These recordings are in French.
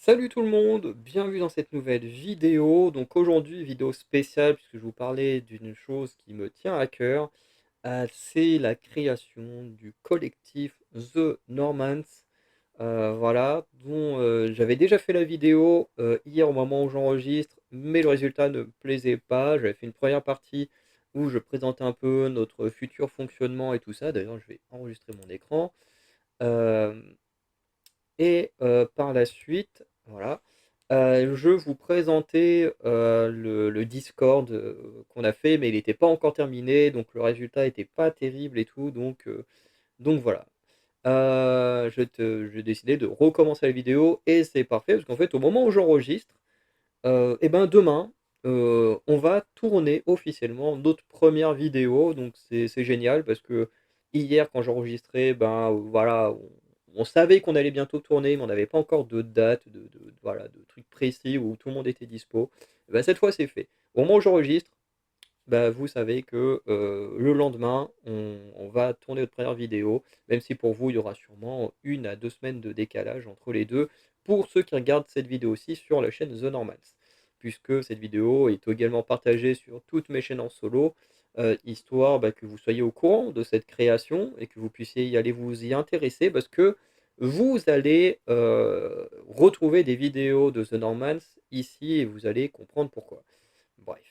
Salut tout le monde, bienvenue dans cette nouvelle vidéo. Donc aujourd'hui, vidéo spéciale puisque je vous parlais d'une chose qui me tient à cœur, c'est la création du collectif The Normans. Voilà, dont j'avais déjà fait la vidéo hier au moment où j'enregistre, mais le résultat ne me plaisait pas. J'avais fait une première partie où je présentais un peu notre futur fonctionnement et tout ça. D'ailleurs, je vais enregistrer mon écran. Euh, par la suite, voilà, je vous présentais, le Discord, qu'on a fait, mais il n'était pas encore terminé, donc le résultat était pas terrible et tout, donc voilà. J'ai décidé de recommencer la vidéo et c'est parfait parce qu'en fait, au moment où j'enregistre, et ben, demain, on va tourner officiellement notre première vidéo, donc c'est génial parce que hier quand j'enregistrais, ben, voilà, on savait qu'on allait bientôt tourner, mais on n'avait pas encore de date, voilà, de trucs précis où tout le monde était dispo. Bah, cette fois, c'est fait. Au moment où j'enregistre, bah, vous savez que, le lendemain, on va tourner notre première vidéo, même si pour vous, il y aura sûrement 1 à 2 semaines de décalage entre les 2 pour ceux qui regardent cette vidéo-ci sur la chaîne The Normals. Puisque cette vidéo est également partagée sur toutes mes chaînes en solo, histoire, bah, que vous soyez au courant de cette création et que vous puissiez y aller vous y intéresser parce que vous allez, retrouver des vidéos de The Normals ici et vous allez comprendre pourquoi. Bref.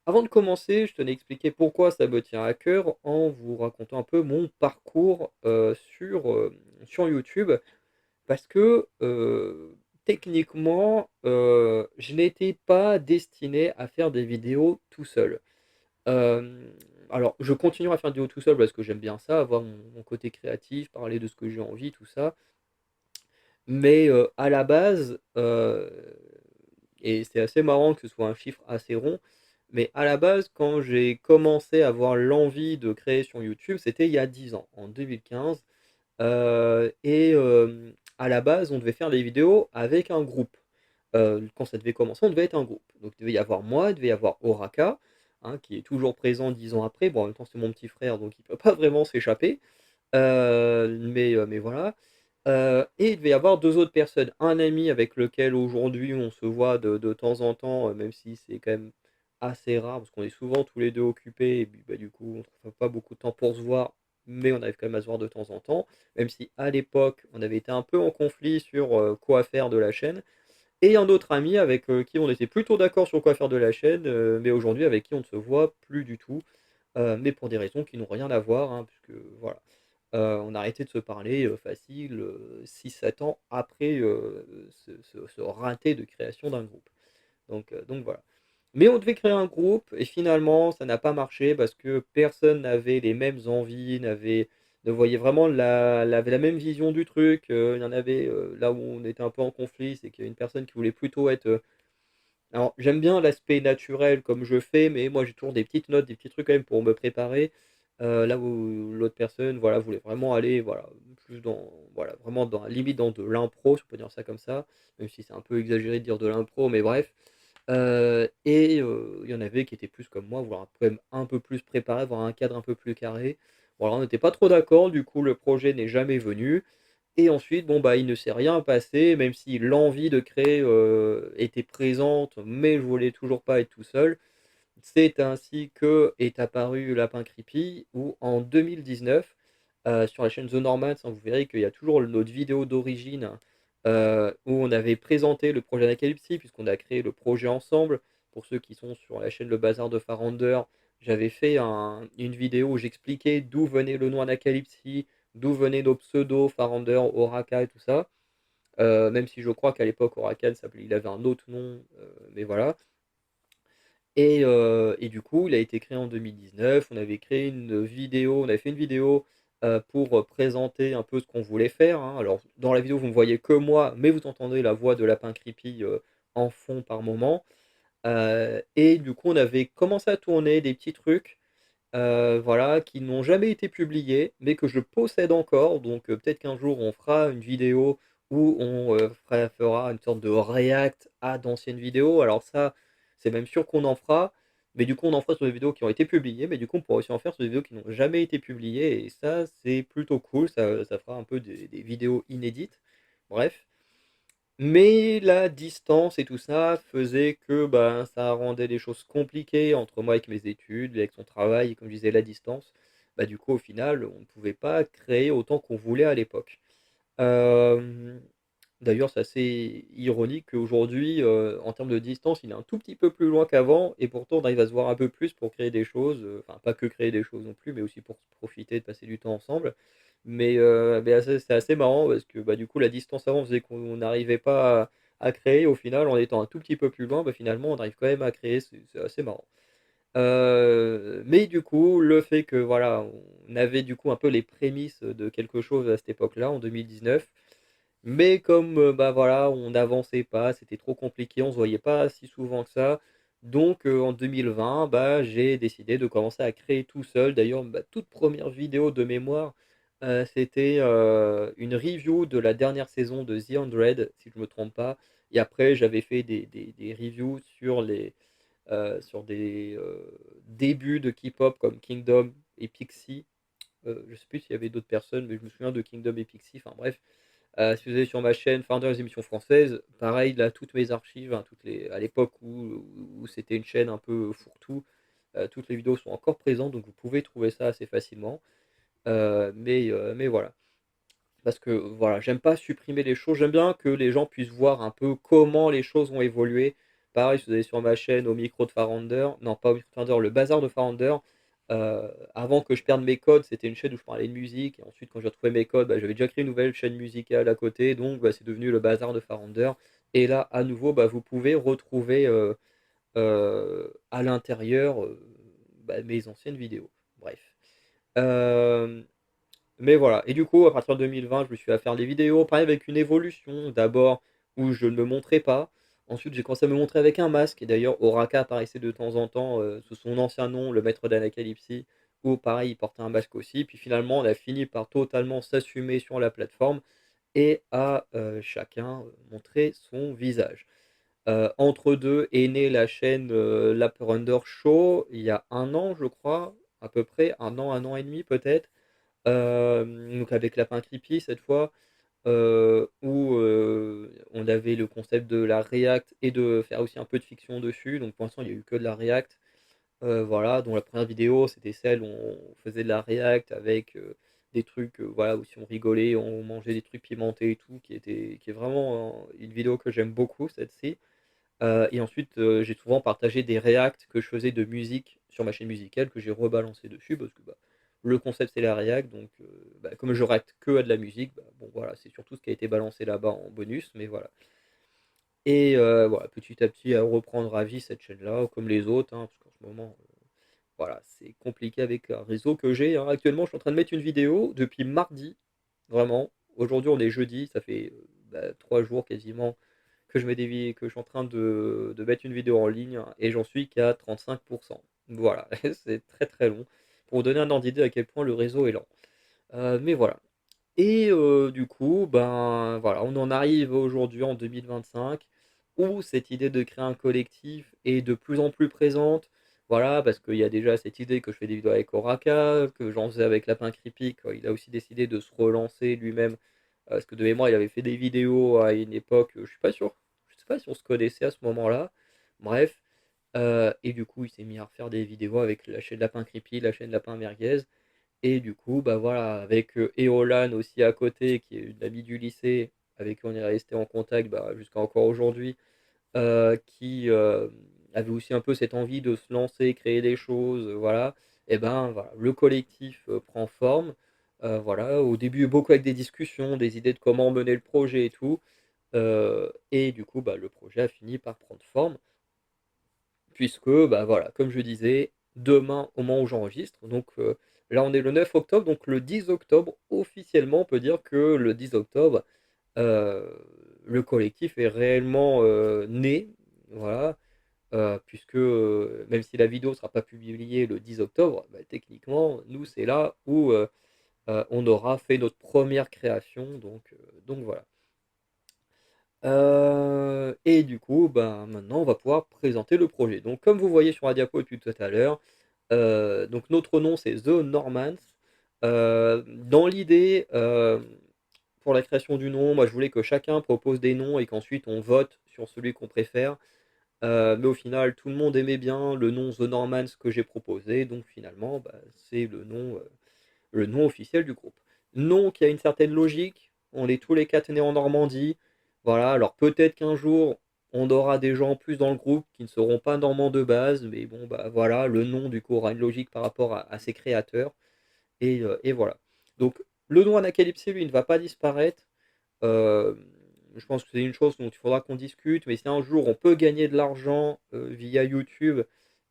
Avant de commencer, je tenais à expliquer pourquoi ça me tient à cœur en vous racontant un peu mon parcours sur YouTube. Parce que techniquement, je n'étais pas destiné à faire des vidéos tout seul. Euh, alors, je continuerai à faire des vidéos tout seul parce que j'aime bien ça, avoir mon côté créatif, parler de ce que j'ai envie, tout ça. Mais à la base, et c'est assez marrant que ce soit un chiffre assez rond, mais à la base, quand j'ai commencé à avoir l'envie de créer sur YouTube, c'était il y a 10 ans, en 2015. À la base, on devait faire des vidéos avec un groupe. Quand ça devait commencer, on devait être un groupe. Donc il devait y avoir moi, il devait y avoir Oraka, hein, qui est toujours présent 10 ans après. Bon, en même temps, c'est mon petit frère, donc il ne peut pas vraiment s'échapper. Mais voilà. Et il devait y avoir 2 autres personnes. Un ami avec lequel aujourd'hui on se voit de temps en temps, même si c'est quand même assez rare parce qu'on est souvent tous les 2 occupés et puis, bah, du coup, on trouve pas beaucoup de temps pour se voir, mais on arrive quand même à se voir de temps en temps. Même si à l'époque, on avait été un peu en conflit sur, quoi faire de la chaîne. Et un autre ami avec, qui on était plutôt d'accord sur quoi faire de la chaîne, mais aujourd'hui avec qui on ne se voit plus du tout, mais pour des raisons qui n'ont rien à voir, hein, puisque voilà. On a arrêté de se parler, facile, 6-7 ans après, ce raté de création d'un groupe. Donc voilà. Mais on devait créer un groupe et finalement ça n'a pas marché parce que personne n'avait les mêmes envies, ne voyait vraiment la même vision du truc, il y en avait, là où on était un peu en conflit, c'est qu'il y a une personne qui voulait plutôt être, alors j'aime bien l'aspect naturel comme je fais, mais moi j'ai toujours des petites notes, des petits trucs quand même pour me préparer. Là où l'autre personne, voilà, voulait vraiment aller, voilà, plus dans, voilà, vraiment dans limite dans de l'impro, si on peut dire ça comme ça, même si c'est un peu exagéré de dire de l'impro, mais bref. Il y en avait qui étaient plus comme moi, vouloir quand même un peu plus préparé, avoir un cadre un peu plus carré. Bon alors on n'était pas trop d'accord, du coup le projet n'est jamais venu. Et ensuite, bon, bah, il ne s'est rien passé, même si l'envie de créer, était présente, mais je voulais toujours pas être tout seul. C'est ainsi que est apparu Lapin Creepy, où en 2019, sur la chaîne The Normans, hein, vous verrez qu'il y a toujours notre vidéo d'origine, où on avait présenté le projet Anacalypse, puisqu'on a créé le projet ensemble. Pour ceux qui sont sur la chaîne Le Bazar de Farander, j'avais fait une vidéo où j'expliquais d'où venait le nom Anacalypse, d'où venaient nos pseudos, Farander, Oraka et tout ça. Même si je crois qu'à l'époque, Oraka, il avait un autre nom, mais voilà. Et du coup, il a été créé en 2019. On avait créé une vidéo, on avait fait une vidéo pour présenter un peu ce qu'on voulait faire, hein. Alors, dans la vidéo, vous ne voyez que moi, mais vous entendez la voix de Lapin Creepy en fond par moment. Et du coup, on avait commencé à tourner des petits trucs, voilà, qui n'ont jamais été publiés, mais que je possède encore. Donc, peut-être qu'un jour, on fera une vidéo où on fera une sorte de react à d'anciennes vidéos. Alors ça, c'est même sûr qu'on en fera, mais du coup, on en fera sur des vidéos qui ont été publiées, mais du coup, on pourra aussi en faire sur des vidéos qui n'ont jamais été publiées, et ça, c'est plutôt cool. Ça fera un peu des vidéos inédites. Bref. Mais la distance et tout ça faisait que, ben, ça rendait les choses compliquées entre moi avec mes études, lui avec son travail et comme je disais la distance, bah, du coup au final on ne pouvait pas créer autant qu'on voulait à l'époque. Hem, D'ailleurs c'est assez ironique qu'aujourd'hui, en termes de distance, il est un tout petit peu plus loin qu'avant et pourtant on arrive à se voir un peu plus pour créer des choses, enfin pas que créer des choses non plus, mais aussi pour se profiter, de passer du temps ensemble. Mais c'est assez marrant parce que, bah, du coup, la distance avant faisait qu'on n'arrivait pas à créer. Au final, en étant un tout petit peu plus loin, bah, finalement, on arrive quand même à créer. C'est assez marrant. Mais du coup, le fait que, voilà, on avait du coup un peu les prémices de quelque chose à cette époque-là, en 2019. Mais comme, bah, voilà, on n'avançait pas, c'était trop compliqué, on se voyait pas si souvent que ça. Donc, en 2020, bah, j'ai décidé de commencer à créer tout seul. D'ailleurs, ma toute première vidéo de mémoire, c'était, une review de la dernière saison de The 100, si je me trompe pas. Et après, j'avais fait des reviews sur des, débuts de K-pop comme Kingdom et Pixie. Je sais plus s'il y avait d'autres personnes, mais je me souviens de Kingdom et Pixie. Enfin bref, si vous allez sur ma chaîne Founder les émissions françaises, pareil, là, toutes mes archives, hein, à l'époque où c'était une chaîne un peu fourre-tout, toutes les vidéos sont encore présentes, donc vous pouvez trouver ça assez facilement. Mais voilà. Parce que voilà, j'aime pas supprimer les choses, j'aime bien que les gens puissent voir un peu comment les choses ont évolué. Pareil, si vous allez sur ma chaîne au micro de Farander, non pas au micro de Farander, le bazar de Farander, avant que je perde mes codes, c'était une chaîne où je parlais de musique, et ensuite quand j'ai retrouvé mes codes, bah, j'avais déjà créé une nouvelle chaîne musicale à côté, donc bah, c'est devenu le bazar de Farander. Et là, à nouveau, bah, vous pouvez retrouver à l'intérieur bah, mes anciennes vidéos. Bref. Euh, mais voilà, et du coup, à partir de 2020, je me suis mis à faire des vidéos, pareil avec une évolution. D'abord, où je ne me montrais pas. Ensuite, j'ai commencé à me montrer avec un masque. Et d'ailleurs, Oraka apparaissait de temps en temps sous son ancien nom, le maître d'Anacalypsie, où pareil, il portait un masque aussi. Puis finalement, on a fini par totalement s'assumer sur la plateforme et à chacun montrer son visage. Entre deux est née la chaîne Lapprunder Show il y a un an, je crois, à peu près, un an et demi peut-être. Donc avec Lapin Creepy cette fois, où on avait le concept de la React et de faire aussi un peu de fiction dessus. Donc pour l'instant, il n'y a eu que de la React. Voilà, dont la première vidéo, c'était celle où on faisait de la React avec des trucs, voilà, où si on rigolait, on mangeait des trucs pimentés et tout, qui est vraiment une vidéo que j'aime beaucoup, celle-ci. Et ensuite, j'ai souvent partagé des reacts que je faisais de musique sur ma chaîne musicale que j'ai rebalancé dessus parce que, bah, le concept c'est la react donc bah, comme je react que à de la musique, bah, bon voilà, c'est surtout ce qui a été balancé là-bas en bonus, mais voilà. Et voilà, petit à petit, à reprendre à vie cette chaîne-là, comme les autres, hein, parce qu'en ce moment, voilà, c'est compliqué avec un réseau que j'ai, hein. Actuellement, je suis en train de mettre une vidéo depuis mardi, vraiment. Aujourd'hui, on est jeudi, ça fait, bah, 3 jours quasiment que que je suis en train de mettre une vidéo en ligne et j'en suis qu'à 35%. Voilà, c'est très très long. Pour vous donner un ordre d'idée à quel point le réseau est lent. Mais voilà. Et du coup, ben voilà, on en arrive aujourd'hui en 2025 où cette idée de créer un collectif est de plus en plus présente. Voilà, parce qu'il y a déjà cette idée que je fais des vidéos avec Oraka, que j'en faisais avec Lapin Creepy, quand il a aussi décidé de se relancer lui-même. Parce que de mémoire, il avait fait des vidéos à une époque, je suis pas sûr, je sais pas si on se connaissait à ce moment-là. Bref, et du coup, il s'est mis à refaire des vidéos avec la chaîne Lapin Creepy, la chaîne Lapin Merguez. Et du coup, bah voilà, avec Eolan aussi à côté, qui est une amie du lycée, avec qui on est resté en contact bah, jusqu'à encore aujourd'hui, qui avait aussi un peu cette envie de se lancer, créer des choses, voilà. Et ben voilà, le collectif prend forme. Voilà, au début, beaucoup avec des discussions, des idées de comment mener le projet et tout. Et du coup, bah, le projet a fini par prendre forme puisque, bah, voilà, comme je disais, demain, au moment où j'enregistre, donc là, on est le 9 octobre, donc le 10 octobre, officiellement, on peut dire que le 10 octobre, heu, le collectif est réellement, né, voilà, puisque, même si la vidéo ne sera pas publiée le 10 octobre, bah, techniquement, nous, c'est là où, on aura fait notre première création, donc voilà. Et du coup, ben, maintenant, on va pouvoir présenter le projet. Donc, comme vous voyez sur la diapo depuis tout à l'heure, donc notre nom, c'est The Normans. Dans l'idée, pour la création du nom, moi je voulais que chacun propose des noms et qu'ensuite on vote sur celui qu'on préfère. Mais au final, tout le monde aimait bien le nom The Normans que j'ai proposé, donc finalement, bah, c'est le nom officiel du groupe. Nom qui a une certaine logique, on est tous les 4 nés en Normandie, voilà, alors peut-être qu'un jour, on aura des gens en plus dans le groupe qui ne seront pas normands de base, mais bon, bah voilà, le nom du coup aura une logique par rapport à ses créateurs, et voilà. Donc, le nom Anacalypse, lui, ne va pas disparaître. Euh, je pense que c'est une chose dont il faudra qu'on discute, mais si un jour on peut gagner de l'argent via YouTube,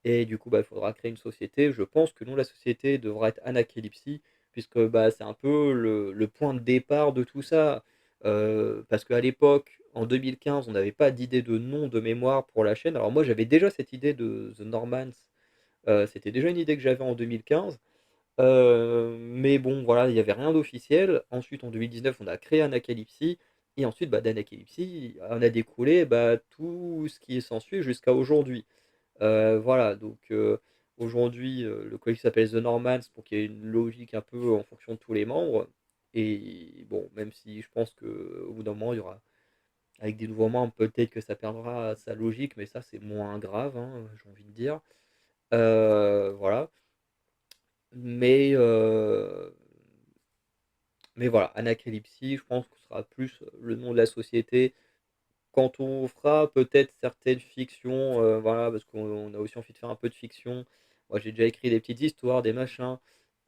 et du coup bah, il faudra créer une société, je pense que nous, la société devra être Anacalypse, puisque bah, c'est un peu le point de départ de tout ça. Parce qu'à l'époque, en 2015, on n'avait pas d'idée de nom de mémoire pour la chaîne. Alors moi j'avais déjà cette idée de The Normans, c'était déjà une idée que j'avais en 2015. Mais bon, voilà, il n'y avait rien d'officiel. Ensuite, en 2019, on a créé Anacalypse. Et ensuite, bah, d'Anacalypse, on a découlé bah, tout ce qui est s'ensuit jusqu'à aujourd'hui. Voilà, donc aujourd'hui, le collectif s'appelle The Normans pour qu'il y ait une logique un peu en fonction de tous les membres. Et bon, même si je pense qu'au bout d'un moment, il y aura, avec des nouveaux membres, peut-être que ça perdra sa logique, mais ça, c'est moins grave, hein, j'ai envie de dire. Voilà. Mais, mais voilà, Anacalypse, je pense que ce sera plus le nom de la société quand on fera peut-être certaines fictions, voilà, parce qu'on a aussi envie de faire un peu de fiction. Moi, j'ai déjà écrit des petites histoires, des machins,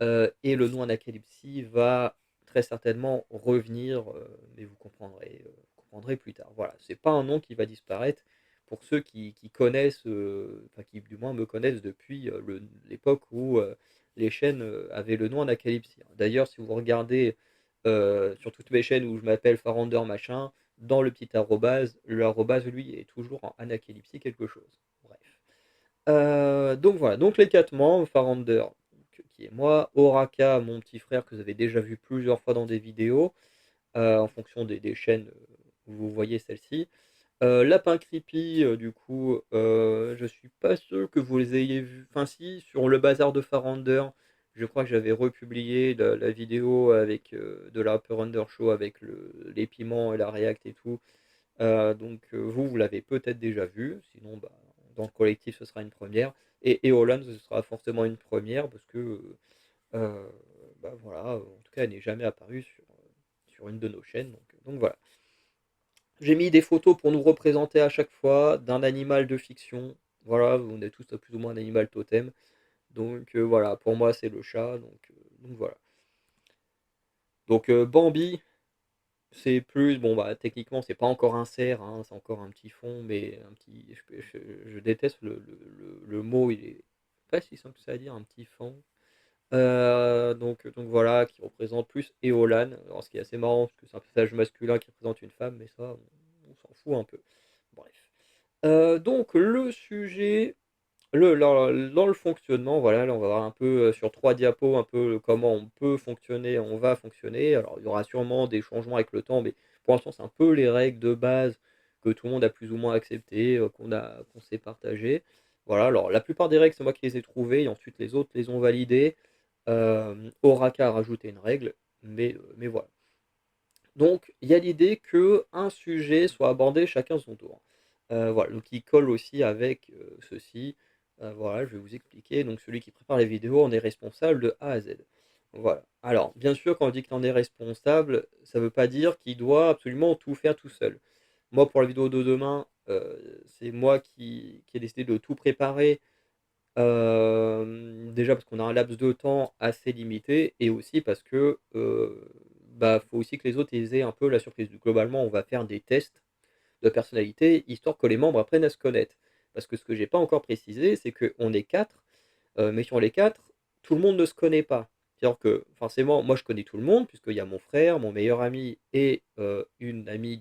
et le nom Anacalypse va très certainement revenir, mais vous comprendrez plus tard. Voilà, c'est pas un nom qui va disparaître pour ceux qui connaissent, enfin qui du moins me connaissent depuis l'époque où les chaînes avaient le nom Anacalypse. D'ailleurs, si vous regardez sur toutes mes chaînes où je m'appelle Farander machin, dans le petit arrobase, le arrobase, lui, est toujours en anacalypse quelque chose. Bref. Donc voilà, donc les 4 membres, Farander, qui est moi, Oraka, mon petit frère, que vous avez déjà vu plusieurs fois dans des vidéos, en fonction des chaînes où vous voyez celle-ci. Lapin Creepy, du coup, je suis pas sûr que vous les ayez vus. Enfin, si, sur le bazar de Farander, je crois que j'avais republié la vidéo avec de la Upper Under Show avec les piments et la React et tout. Donc, vous l'avez peut-être déjà vu. Sinon, bah, dans le collectif, ce sera une première. Et Eolan, ce sera forcément une première parce que, euh, bah, voilà, en tout cas, elle n'est jamais apparue sur une de nos chaînes. Donc voilà. J'ai mis des photos pour nous représenter à chaque fois d'un animal de fiction. Voilà, on est tous plus ou moins un animal totem. Donc voilà, pour moi c'est le chat. Donc voilà. Donc Bambi, c'est plus, bon bah techniquement c'est pas encore un cerf, hein, c'est encore un petit fond, mais un petit. Je déteste le mot, il est pas si simple que ça à dire, un petit fond. Donc voilà, qui représente plus Eolan. Alors ce qui est assez marrant, parce que c'est un personnage masculin qui représente une femme, mais ça, on s'en fout un peu. Bref. Donc le sujet, dans le fonctionnement, voilà, là on va voir un peu sur 3 diapos, un peu comment on peut fonctionner, on va fonctionner. Alors il y aura sûrement des changements avec le temps, mais pour l'instant c'est un peu les règles de base que tout le monde a plus ou moins acceptées, qu'on s'est partagées. Voilà, alors la plupart des règles c'est moi qui les ai trouvées, et ensuite les autres les ont validées. Oraka a rajouté une règle, mais voilà. Donc, il y a l'idée que un sujet soit abordé chacun son tour. Voilà, donc il colle aussi avec ceci. Voilà, je vais vous expliquer. Donc, celui qui prépare les vidéos, on est responsable de A à Z. Voilà. Alors, bien sûr, quand on dit qu'on est responsable, ça ne veut pas dire qu'il doit absolument tout faire tout seul. Moi, pour la vidéo de demain, c'est moi qui ai décidé de tout préparer. Déjà parce qu'on a un laps de temps assez limité et aussi parce que, bah, faut aussi que les autres ils aient un peu la surprise. Globalement, on va faire des tests de personnalité, histoire que les membres apprennent à se connaître. Parce que ce que j'ai pas encore précisé, c'est qu'on est 4, mais sur les 4, tout le monde ne se connaît pas. C'est-à-dire que forcément, moi je connais tout le monde, puisqu'il y a mon frère, mon meilleur ami et une amie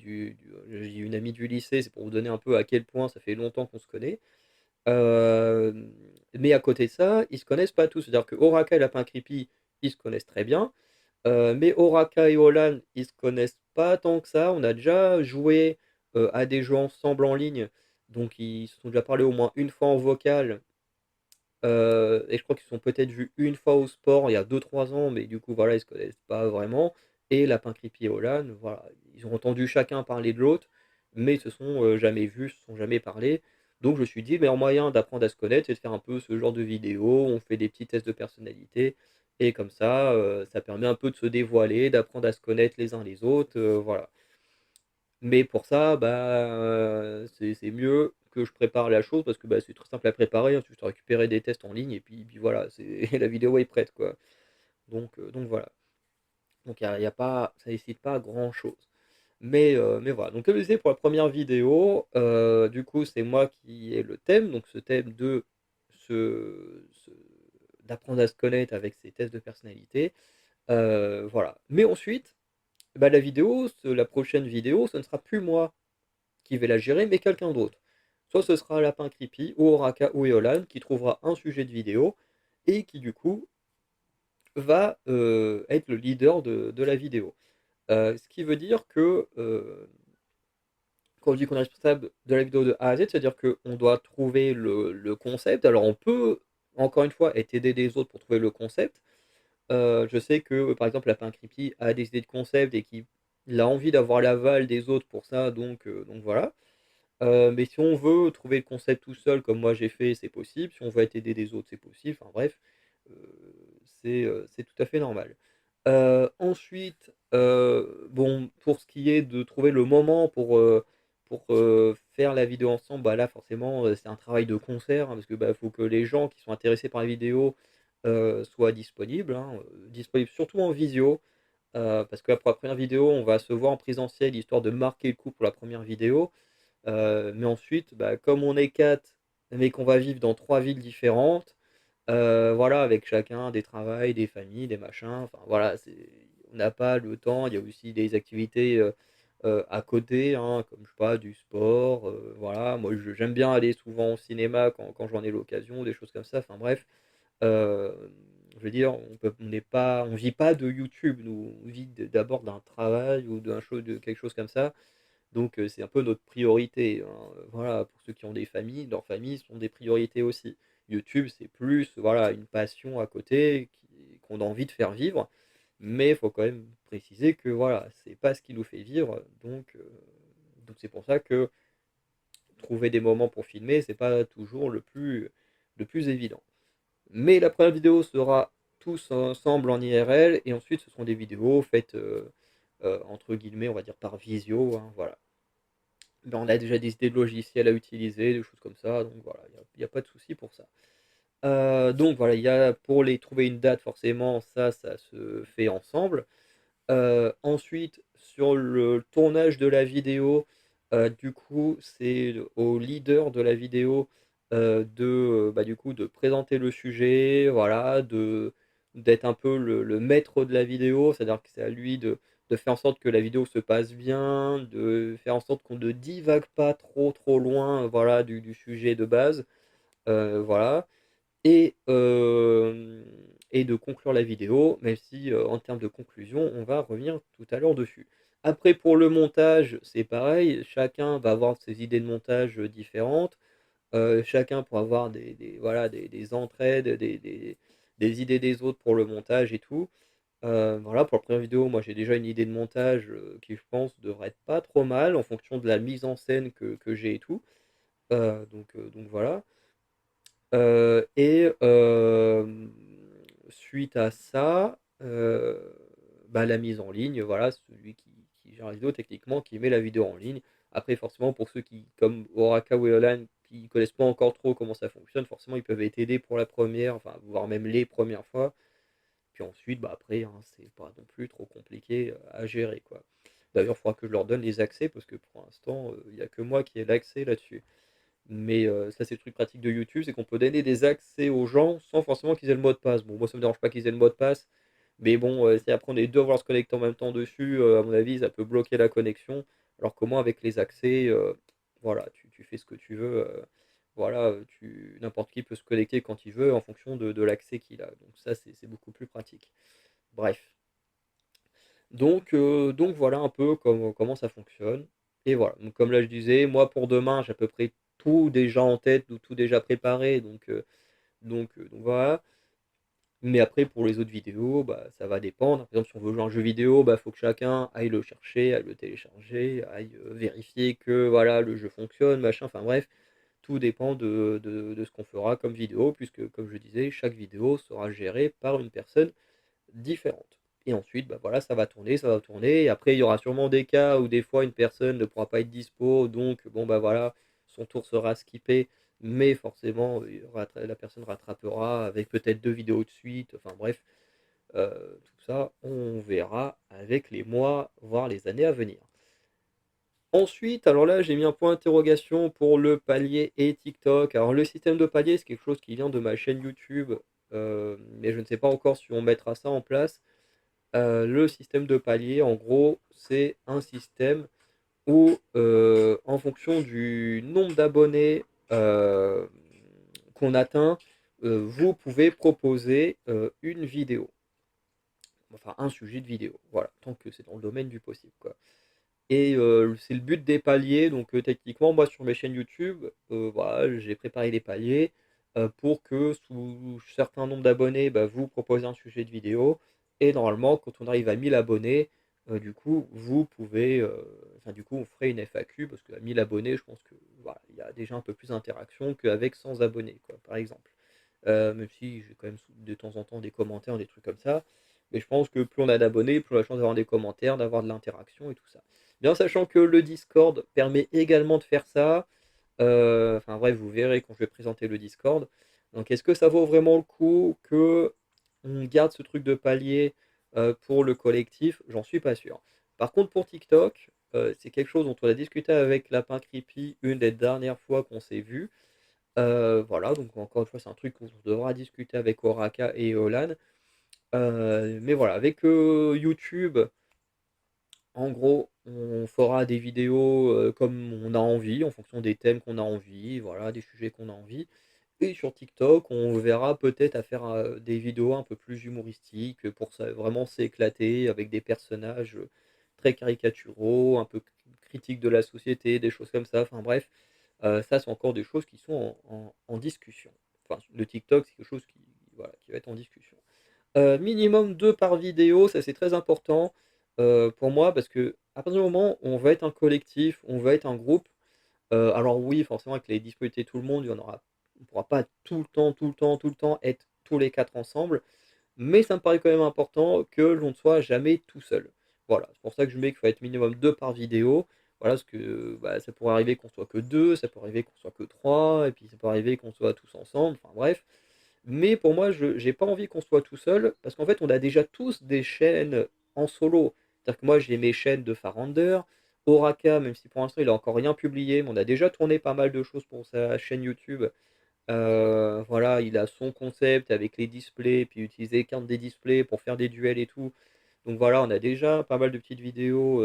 j'ai une amie du lycée, c'est pour vous donner un peu à quel point ça fait longtemps qu'on se connaît. Euh, mais à côté de ça, ils se connaissent pas tous. C'est-à-dire que Oraka et Lapin Creepy, ils se connaissent très bien. Mais Oraka et Olan, ils se connaissent pas tant que ça. On a déjà joué à des jeux ensemble en ligne. Donc ils se sont déjà parlé au moins une fois en vocal. Et je crois qu'ils se sont peut-être vus une fois au sport il y a 2 3 ans. Mais du coup, voilà, ils se connaissent pas vraiment. et Lapin Creepy et Olan, voilà, ils ont entendu chacun parler de l'autre, mais ils se sont jamais vus, se sont jamais parlé. Donc je me suis dit, le meilleur moyen d'apprendre à se connaître, c'est de faire un peu ce genre de vidéo, on fait des petits tests de personnalité, et comme ça permet un peu de se dévoiler, d'apprendre à se connaître les uns les autres, voilà. Mais pour ça, c'est mieux que je prépare la chose parce que, bah, c'est très simple à préparer, hein, juste à récupérer des tests en ligne et puis voilà, c'est la vidéo est prête, quoi. Donc voilà. Donc il y a pas ça nécessite pas grand-chose. Mais voilà, donc comme je disais pour la première vidéo, du coup, c'est moi qui ai le thème, donc ce thème de ce d'apprendre à se connaître avec ces tests de personnalité, voilà. Mais ensuite, bah, la prochaine vidéo, ce ne sera plus moi qui vais la gérer, mais quelqu'un d'autre. Soit ce sera Lapin Creepy ou Oraka ou Eolan qui trouvera un sujet de vidéo et qui du coup va être le leader de la vidéo. Ce qui veut dire que quand on dit qu'on est responsable de la vidéo de A à Z, c'est-à-dire qu'on doit trouver le concept. Alors on peut, encore une fois, être aidé des autres pour trouver le concept. Je sais que par exemple Lapin Creepy a des idées de concept et qu'il a envie d'avoir l'aval des autres pour ça, donc voilà. Mais si on veut trouver le concept tout seul, comme moi j'ai fait, c'est possible. Si on veut être aidé des autres, c'est possible. Enfin bref, heu, c'est tout à fait normal. Ensuite, bon, pour ce qui est de trouver le moment pour faire la vidéo ensemble, bah, là forcément, c'est un travail de concert, hein, parce que, bah, faut que les gens qui sont intéressés par la vidéo, soient disponibles, hein, disponibles surtout en visio, parce que là, pour la première vidéo, on va se voir en présentiel histoire de marquer le coup pour la première vidéo. Mais ensuite, bah, comme on est 4, mais qu'on va vivre dans 3 villes différentes, voilà, avec chacun des travails, des familles, des machins, enfin voilà, on n'a pas le temps. Il y a aussi des activités, à côté, hein, comme je sais pas, du sport, voilà. Moi, j'aime bien aller souvent au cinéma quand j'en ai l'occasion, des choses comme ça, enfin bref. Hem, je veux dire, on vit pas de YouTube, nous, on vit d'abord d'un travail ou de quelque chose comme ça. Donc c'est un peu notre priorité, hein, voilà, pour ceux qui ont des familles, leurs familles sont des priorités aussi. YouTube, c'est plus, voilà, une passion à côté qu'on a envie de faire vivre, mais il faut quand même préciser que, voilà, c'est pas ce qui nous fait vivre, donc c'est pour ça que trouver des moments pour filmer, c'est pas toujours le plus évident. Mais la première vidéo sera tous ensemble en IRL et ensuite ce seront des vidéos faites, entre guillemets, on va dire «par visio», hein, voilà. Ben, on a déjà des idées de logiciels à utiliser, des choses comme ça, donc voilà, il y a pas de souci pour ça. Donc voilà, il y a pour les trouver une date forcément, ça se fait ensemble. Ensuite, sur le tournage de la vidéo, du coup, c'est au leader de la vidéo, bah, du coup, de présenter le sujet, voilà, d'être un peu le maître de la vidéo. C'est-à-dire que c'est à lui de faire en sorte que la vidéo se passe bien, de faire en sorte qu'on ne divague pas trop, trop loin, voilà, du sujet de base, voilà. Et de conclure la vidéo, même si, en termes de conclusion, on va revenir tout à l'heure dessus. Après pour le montage, c'est pareil, chacun va avoir ses idées de montage, différentes, chacun pourra avoir des entraides, des idées des autres pour le montage et tout. Voilà, pour la première vidéo, moi j'ai déjà une idée de montage, qui je pense devrait être pas trop mal en fonction de la mise en scène que j'ai et tout, donc voilà. Suite à ça, bah, la mise en ligne, voilà, celui qui gère la vidéo techniquement, qui met la vidéo en ligne. Après forcément pour ceux qui, comme Oraka ou Eolan, qui connaissent pas encore trop comment ça fonctionne, forcément ils peuvent être aidés pour la première, enfin voire même les premières fois. Puis ensuite, bah, après, hein, c'est pas non plus trop compliqué, à gérer, quoi. D'ailleurs, il faudra que je leur donne les accès parce que pour l'instant, il y a que moi qui ai l'accès là-dessus. Mais ça, c'est le truc pratique de YouTube, c'est qu'on peut donner des accès aux gens sans forcément qu'ils aient le mot de passe. Bon, moi, ça me dérange pas qu'ils aient le mot de passe, mais bon, si après on est 2 à vouloir se connecter en même temps dessus, à mon avis, ça peut bloquer la connexion. Alors que moi, avec les accès, voilà, tu fais ce que tu veux, voilà, n'importe qui peut se connecter quand il veut en fonction de l'accès qu'il a. Donc ça, c'est beaucoup plus pratique. Bref. Donc voilà un peu comment ça fonctionne et voilà. Donc comme là je disais, moi pour demain, j'ai à peu près tout déjà en tête ou tout déjà préparé donc voilà. Mais après, pour les autres vidéos, bah, ça va dépendre. Par exemple, si on veut jouer à un jeu vidéo, bah, faut que chacun aille le chercher, aille le télécharger, aille vérifier que voilà, le jeu fonctionne, machin. Enfin bref, tout dépend de ce qu'on fera comme vidéo, puisque comme je disais, chaque vidéo sera gérée par une personne différente. Et ensuite, bah voilà, ça va tourner. Et après, il y aura sûrement des cas où des fois une personne ne pourra pas être dispo, donc bon bah voilà, son tour sera skippé, mais forcément, la personne rattrapera avec peut-être deux vidéos de suite. Enfin bref, tout ça, on verra avec les mois, voire les années à venir. Ensuite, alors là, j'ai mis un point d'interrogation pour le palier et TikTok. Alors le système de palier, c'est quelque chose qui vient de ma chaîne YouTube, mais je ne sais pas encore si on mettra ça en place. Le système de palier, en gros, c'est un système où, en fonction du nombre d'abonnés qu'on atteint, vous pouvez proposer une vidéo, enfin un sujet de vidéo, voilà, tant que c'est dans le domaine du possible, quoi. Et c'est le but des paliers, donc techniquement, moi sur mes chaînes YouTube, voilà, j'ai préparé les paliers pour que sous certain nombre d'abonnés, bah, vous proposez un sujet de vidéo. Et normalement, quand on arrive à 1000 abonnés, du coup, vous pouvez, enfin du coup, on ferait une FAQ parce qu'à 1000 abonnés, je pense que voilà, il y a déjà un peu plus d'interaction qu'avec 100 abonnés, quoi, par exemple. Même si j'ai quand même de temps en temps des commentaires, des trucs comme ça. Mais je pense que plus on a d'abonnés, plus on a la chance d'avoir des commentaires, d'avoir de l'interaction et tout ça. Bien sachant que le Discord permet également de faire ça. Enfin bref, vous verrez quand je vais présenter le Discord. Donc est-ce que ça vaut vraiment le coup que on garde ce truc de palier pour le collectif? J'en suis pas sûr. Par contre pour TikTok, c'est quelque chose dont on a discuté avec Lapin Creepy une des dernières fois qu'on s'est vu. Voilà, donc encore une fois, c'est un truc qu'on devra discuter avec Oraka et Eolan. Mais voilà, avec YouTube, en gros, on fera des vidéos comme on a envie, en fonction des thèmes qu'on a envie, voilà, des sujets qu'on a envie. Et sur TikTok, on verra peut-être à faire des vidéos un peu plus humoristiques pour ça, vraiment s'éclater avec des personnages très caricaturaux, un peu critiques de la société, des choses comme ça. Enfin bref, ça, c'est encore des choses qui sont en discussion. Enfin, le TikTok, c'est quelque chose qui, voilà, qui va être en discussion. Minimum 2 par vidéo, ça c'est très important pour moi parce que à partir du moment où on va être un collectif, on va être un groupe, alors oui, forcément avec les disponibilités de tout le monde, il y en aura on ne pourra pas tout le temps, tout le temps, tout le temps être tous les 4 ensemble, mais ça me paraît quand même important que l'on ne soit jamais tout seul. Voilà, c'est pour ça que je mets qu'il faut être minimum 2 par vidéo. Voilà, parce que bah, ça pourrait arriver qu'on soit que 2, ça peut arriver qu'on soit que 3, et puis ça peut arriver qu'on soit tous ensemble, enfin bref. Mais pour moi, je j'ai pas envie qu'on soit tout seul, parce qu'en fait, on a déjà tous des chaînes en solo. C'est-à-dire que moi, j'ai mes chaînes de Farander, Oraka, même si pour l'instant, il a encore rien publié, mais on a déjà tourné pas mal de choses pour sa chaîne YouTube. Voilà, il a son concept avec les displays, puis utiliser qu'un des displays pour faire des duels et tout. Donc voilà, on a déjà pas mal de petites vidéos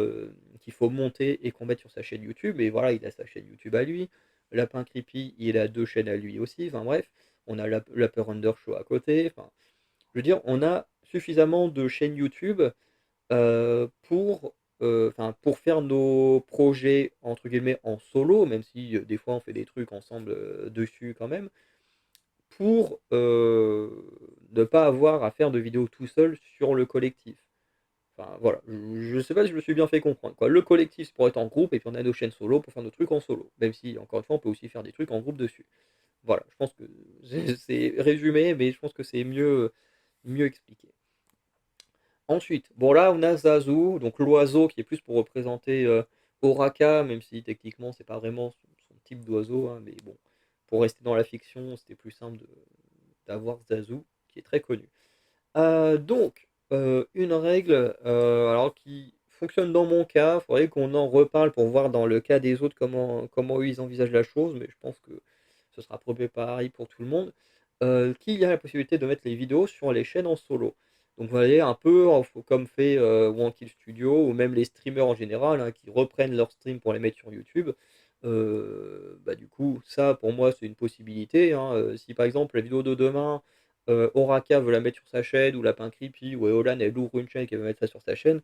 qu'il faut monter et qu'on mette sur sa chaîne YouTube. Et voilà, il a sa chaîne YouTube à lui. Lapin Creepy, il a deux chaînes à lui aussi. Enfin bref, on a l'Upper Under Show à côté. Enfin, je veux dire, on a suffisamment de chaînes YouTube pour faire nos projets entre guillemets en solo, même si des fois on fait des trucs ensemble dessus quand même, pour ne pas avoir à faire de vidéos tout seul sur le collectif. Enfin voilà, je sais pas si je me suis bien fait comprendre, quoi. Le collectif, c'est pour être en groupe et puis on a nos chaînes solo pour faire nos trucs en solo. Même si, encore une fois, on peut aussi faire des trucs en groupe dessus. Voilà, je pense que c'est résumé, mais je pense que c'est mieux expliqué. Ensuite, bon là on a Zazu, donc l'oiseau qui est plus pour représenter Oraka, même si techniquement c'est pas vraiment son type d'oiseau, hein, mais bon, pour rester dans la fiction, c'était plus simple d'avoir Zazu, qui est très connu. Donc, une règle alors qui fonctionne dans mon cas, il faudrait qu'on en reparle pour voir dans le cas des autres comment eux ils envisagent la chose, mais je pense que ce sera à peu près pareil pour tout le monde. Qu'il y a la possibilité de mettre les vidéos sur les chaînes en solo. Donc vous voyez un peu comme fait Wankill Studio ou même les streamers en général hein, qui reprennent leurs streams pour les mettre sur YouTube. Bah, du coup, ça pour moi c'est une possibilité, hein. Si par exemple la vidéo de demain Oraka veut la mettre sur sa chaîne, ou Lapin Creepy, ou Eolan, elle ouvre une chaîne qui veut mettre ça sur sa chaîne,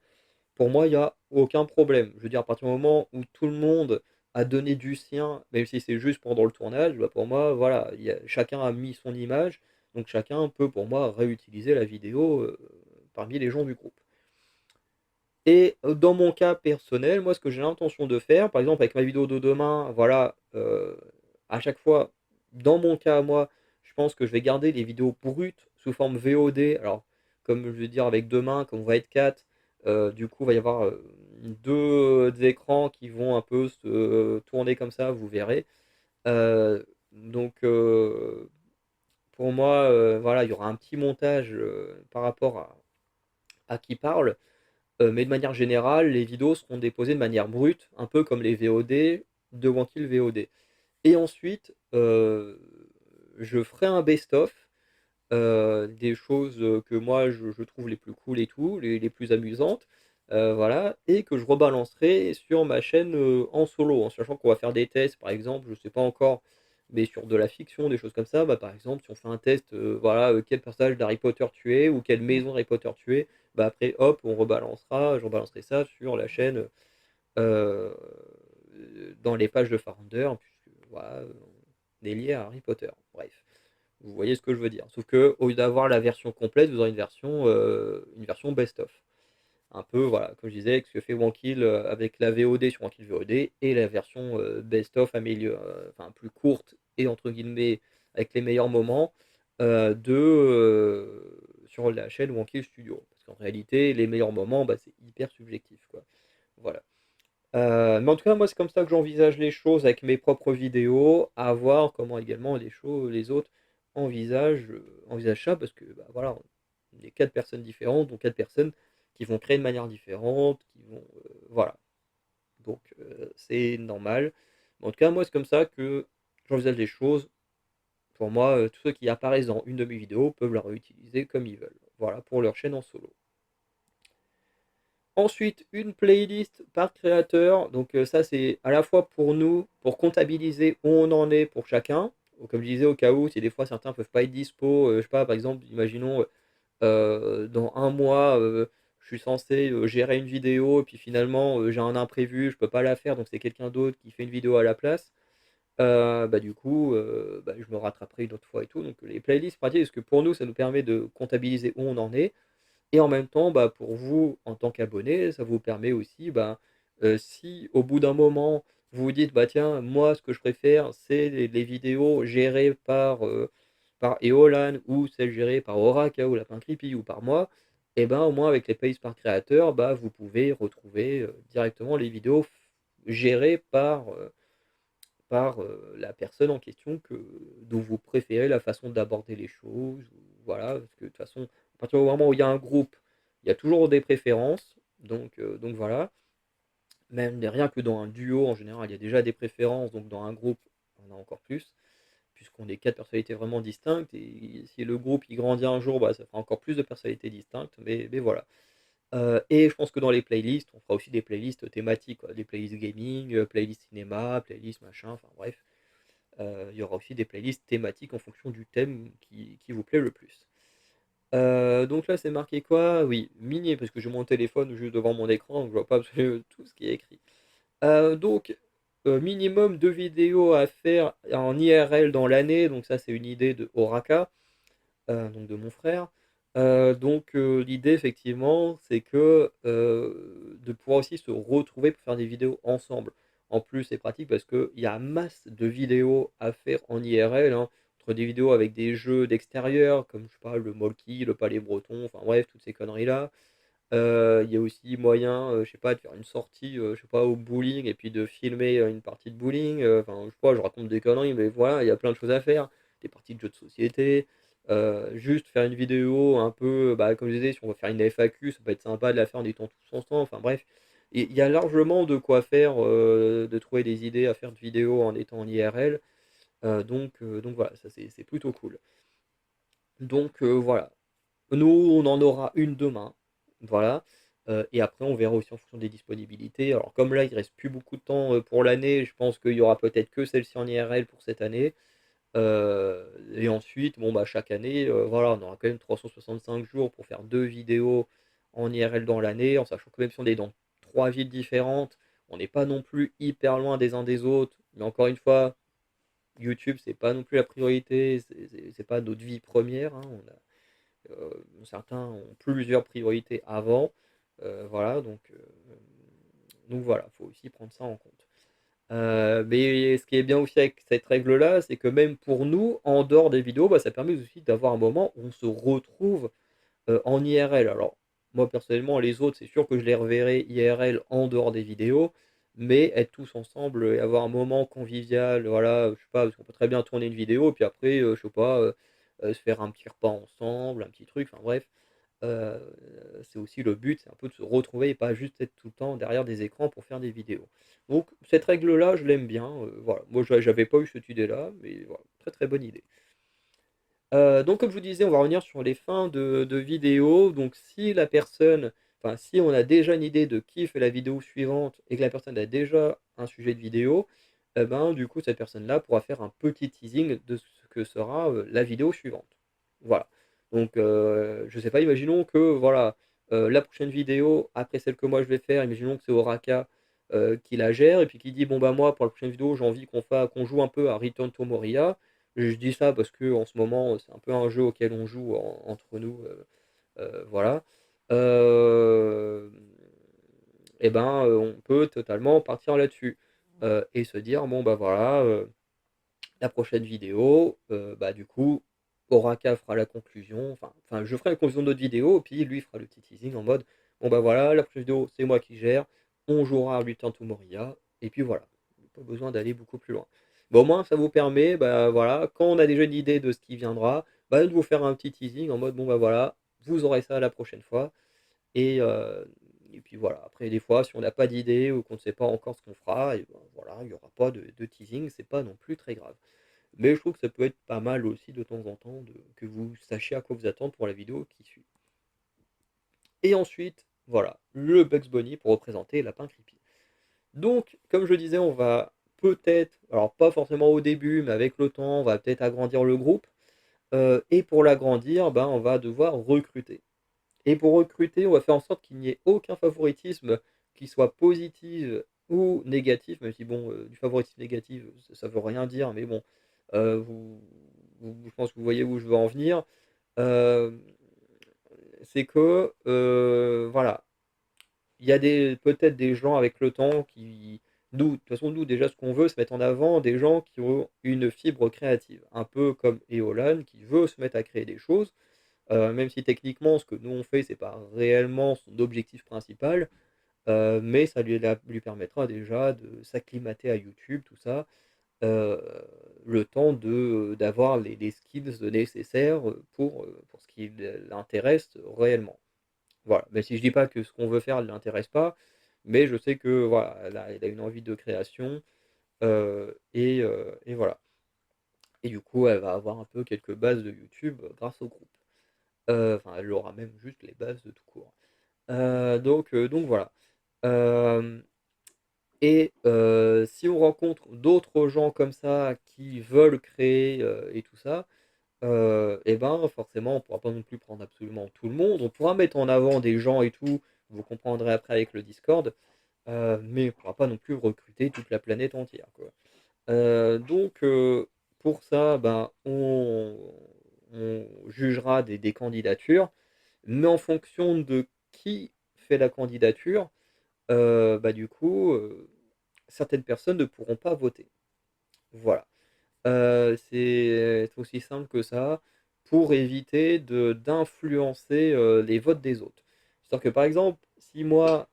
pour moi, il n'y a aucun problème. Je veux dire, à partir du moment où tout le monde a donné du sien, même si c'est juste pendant le tournage, bah pour moi, voilà, chacun a mis son image. Donc chacun peut pour moi réutiliser la vidéo parmi les gens du groupe. Et dans mon cas personnel, moi ce que j'ai l'intention de faire, par exemple avec ma vidéo de demain, voilà, à chaque fois, dans mon cas à moi, je pense que je vais garder les vidéos brutes sous forme VOD. Alors, comme je veux dire avec demain, comme on va être 4, du coup il va y avoir 2 écrans qui vont un peu se tourner comme ça, vous verrez. Donc pour moi, voilà, il y aura un petit montage par rapport à qui parle. Mais de manière générale, les vidéos seront déposées de manière brute, un peu comme les VOD de Wankill VOD. Et ensuite, je ferai un best-of des choses que moi je trouve les plus cool et tout, les plus amusantes, voilà, et que je rebalancerai sur ma chaîne en solo, en sachant qu'on va faire des tests, par exemple, je sais pas encore, mais sur de la fiction, des choses comme ça, bah, par exemple, si on fait un test, voilà, quel personnage d'Harry Potter tuer ou quelle maison Harry Potter tuer, bah après, hop, je rebalancerai ça sur la chaîne dans les pages de Farounder, puisque voilà, on est lié à Harry Potter. Bref. Vous voyez ce que je veux dire. Sauf que au lieu d'avoir la version complète, vous aurez une version best-of. Un peu, voilà, comme je disais, ce que fait Wankill avec la VOD sur Wankill VOD et la version best-of enfin plus courte et entre guillemets avec les meilleurs moments sur la chaîne Wankill Studio. Parce qu'en réalité, les meilleurs moments, bah, c'est hyper subjectif, quoi. Voilà. Mais en tout cas, moi, c'est comme ça que j'envisage les choses avec mes propres vidéos, à voir comment également les autres envisagent ça, parce que bah, voilà, on est 4 personnes différentes, donc 4 personnes qui vont créer de manière différente, voilà. Donc c'est normal. Mais en tout cas, moi, c'est comme ça que j'envisage les choses. Pour moi, tous ceux qui apparaissent dans une de mes vidéos peuvent la réutiliser comme ils veulent. Voilà, pour leur chaîne en solo. Ensuite, une playlist par créateur. Donc ça, c'est à la fois pour nous, pour comptabiliser où on en est pour chacun. Donc, comme je disais, au cas où, si des fois certains peuvent pas être dispo, je sais pas, par exemple, imaginons dans un mois, je suis censé gérer une vidéo, et puis finalement j'ai un imprévu, je peux pas la faire, donc c'est quelqu'un d'autre qui fait une vidéo à la place. Bah, du coup, bah, je me rattraperai une autre fois et tout. Donc les playlists pratiques, parce que pour nous, ça nous permet de comptabiliser où on en est. Et en même temps, bah, pour vous, en tant qu'abonné, ça vous permet aussi, bah, si au bout d'un moment, vous vous dites, bah tiens, moi, ce que je préfère, c'est les vidéos gérées par Eolan ou celles gérées par Oraka ou Lapin Creepy ou par moi, et ben au moins avec les playlists par créateur, bah, vous pouvez retrouver directement les vidéos gérées par la personne en question dont vous préférez la façon d'aborder les choses. Voilà, parce que de toute façon, à partir du moment où il y a un groupe, il y a toujours des préférences. Donc voilà, même rien que dans un duo, en général, il y a déjà des préférences. Donc dans un groupe, on a encore plus, puisqu'on est 4 personnalités vraiment distinctes. Et si le groupe il grandit un jour, bah, ça fera encore plus de personnalités distinctes. Mais voilà. Et je pense que dans les playlists, on fera aussi des playlists thématiques, quoi. Des playlists gaming, playlists cinéma, playlists machin, enfin bref. Il y aura aussi des playlists thématiques en fonction du thème qui vous plaît le plus. Donc là, c'est marqué quoi? Oui, minier, parce que j'ai mon téléphone juste devant mon écran, donc je vois pas absolument tout ce qui est écrit. Donc, minimum 2 vidéos à faire en IRL dans l'année, donc ça, c'est une idée de Oraka, donc de mon frère. Donc, l'idée, effectivement, c'est que de pouvoir aussi se retrouver pour faire des vidéos ensemble. En plus, c'est pratique parce qu'il y a masse de vidéos à faire en IRL, hein, entre des vidéos avec des jeux d'extérieur, comme je sais pas, le Molki, le Palais Breton, enfin bref, toutes ces conneries-là. Il y a aussi moyen, je sais pas, de faire une sortie, je sais pas, au bowling et puis de filmer une partie de bowling. Enfin, je sais pas, je raconte des conneries, mais voilà, il y a plein de choses à faire. Des parties de jeux de société, juste faire une vidéo un peu, bah, comme je disais, si on veut faire une FAQ, ça peut être sympa de la faire en étant tous ensemble. Enfin bref, et il y a largement de quoi faire, de trouver des idées à faire de vidéos en étant en IRL. Donc voilà, ça c'est plutôt cool. Donc voilà. Nous, on en aura une demain. Voilà. Et après, on verra aussi en fonction des disponibilités. Alors, comme là, il reste plus beaucoup de temps pour l'année, je pense qu'il y aura peut-être que celle-ci en IRL pour cette année. Et ensuite, bon, bah, chaque année, voilà, on aura quand même 365 jours pour faire 2 vidéos en IRL dans l'année, en sachant que même si on est dans 3 villes différentes, on n'est pas non plus hyper loin des uns des autres. Mais encore une fois, YouTube, c'est pas non plus la priorité, c'est pas notre vie première, hein. Certains ont plusieurs priorités avant, voilà, donc voilà, faut aussi prendre ça en compte. Mais ce qui est bien aussi avec cette règle-là, c'est que même pour nous, en dehors des vidéos, bah, ça permet aussi d'avoir un moment où on se retrouve, en IRL. Alors, moi personnellement, les autres, c'est sûr que je les reverrai IRL en dehors des vidéos, mais être tous ensemble et avoir un moment convivial, voilà, je sais pas, parce qu'on peut très bien tourner une vidéo et puis après, je sais pas, se faire un petit repas ensemble, un petit truc, enfin bref. Heu, c'est aussi le but, c'est un peu de se retrouver et pas juste être tout le temps derrière des écrans pour faire des vidéos. Donc cette règle-là, je l'aime bien, voilà. Moi, j'avais pas eu cette idée-là, mais voilà, très, très bonne idée. Donc comme je vous disais, on va revenir sur les fins de vidéo. Donc si la personne enfin si on a déjà une idée de qui fait la vidéo suivante et que la personne a déjà un sujet de vidéo, et ben, du coup, cette personne-là pourra faire un petit teasing de ce que sera, la vidéo suivante. Voilà. Donc je sais pas, imaginons que voilà, la prochaine vidéo après celle que moi je vais faire, imaginons que c'est Oraka, qui la gère et puis qui dit: «Bon, bah, moi pour la prochaine vidéo, j'ai envie qu'on joue un peu à Return to Moria». Je dis ça parce que en ce moment, c'est un peu un jeu auquel on joue entre nous, voilà. Hem Et ben, on peut totalement partir là-dessus, et se dire: «Bon, bah, voilà, la prochaine vidéo, bah, du coup, Oraka fera la conclusion, enfin, je ferai la conclusion de notre vidéo, puis lui fera le petit teasing en mode: "Bon, bah, voilà, la prochaine vidéo, c'est moi qui gère, on jouera à Return to Moria" et puis voilà. Pas besoin d'aller beaucoup plus loin. Bah, au moins, ça vous permet, bah, voilà, quand on a déjà une idée de ce qui viendra, bah, de vous faire un petit teasing en mode: «Bon, bah, voilà, vous aurez ça la prochaine fois» et heu et puis voilà. Après, des fois, si on n'a pas d'idée ou qu'on ne sait pas encore ce qu'on fera et ben, voilà, il y aura pas de teasing, c'est pas non plus très grave. Mais je trouve que ça peut être pas mal aussi de temps en temps que vous sachiez à quoi vous attendre pour la vidéo qui suit. Et ensuite, voilà, le Bugs Bunny pour représenter Lapin Creepy. Donc, comme je disais, on va peut-être, alors pas forcément au début, mais avec le temps, on va peut-être agrandir le groupe. Et pour l'agrandir, ben, on va devoir recruter. Et pour recruter, on va faire en sorte qu'il n'y ait aucun favoritisme qui soit positif ou négatif, même si bon, du favoritisme négatif, ça veut rien dire, mais bon, vous je pense que vous voyez où je veux en venir. Hem, c'est que, voilà, il y a peut-être des gens avec le temps qui nous, de toute façon, nous déjà ce qu'on veut, c'est mettre en avant des gens qui ont une fibre créative. Un peu comme Eolan qui veut se mettre à créer des choses, même si techniquement ce que nous on fait, c'est pas réellement son objectif principal. Mais ça lui permettra déjà de s'acclimater à YouTube, tout ça, heu, le temps d'avoir les skills nécessaires, pour ce qui l'intéresse réellement. Voilà, mais si je dis pas que ce qu'on veut faire ne l'intéresse pas, mais je sais que voilà, elle a une envie de création, et voilà. Et du coup, elle va avoir un peu quelques bases de YouTube, grâce au groupe. Enfin, elle aura même juste les bases de tout court. Donc voilà. Hem Si on rencontre d'autres gens comme ça qui veulent créer, et tout ça, et ben, forcément, on pourra pas non plus prendre absolument tout le monde. On pourra mettre en avant des gens et tout, vous comprendrez après avec le Discord, mais on pourra pas non plus recruter toute la planète entière, quoi. Pour ça, ben, on jugera des candidatures, mais en fonction de qui fait la candidature, bah, du coup, certaines personnes ne pourront pas voter. Voilà. C'est aussi simple que ça, pour éviter d'influencer, les votes des autres. C'est-à-dire que, par exemple, si moi,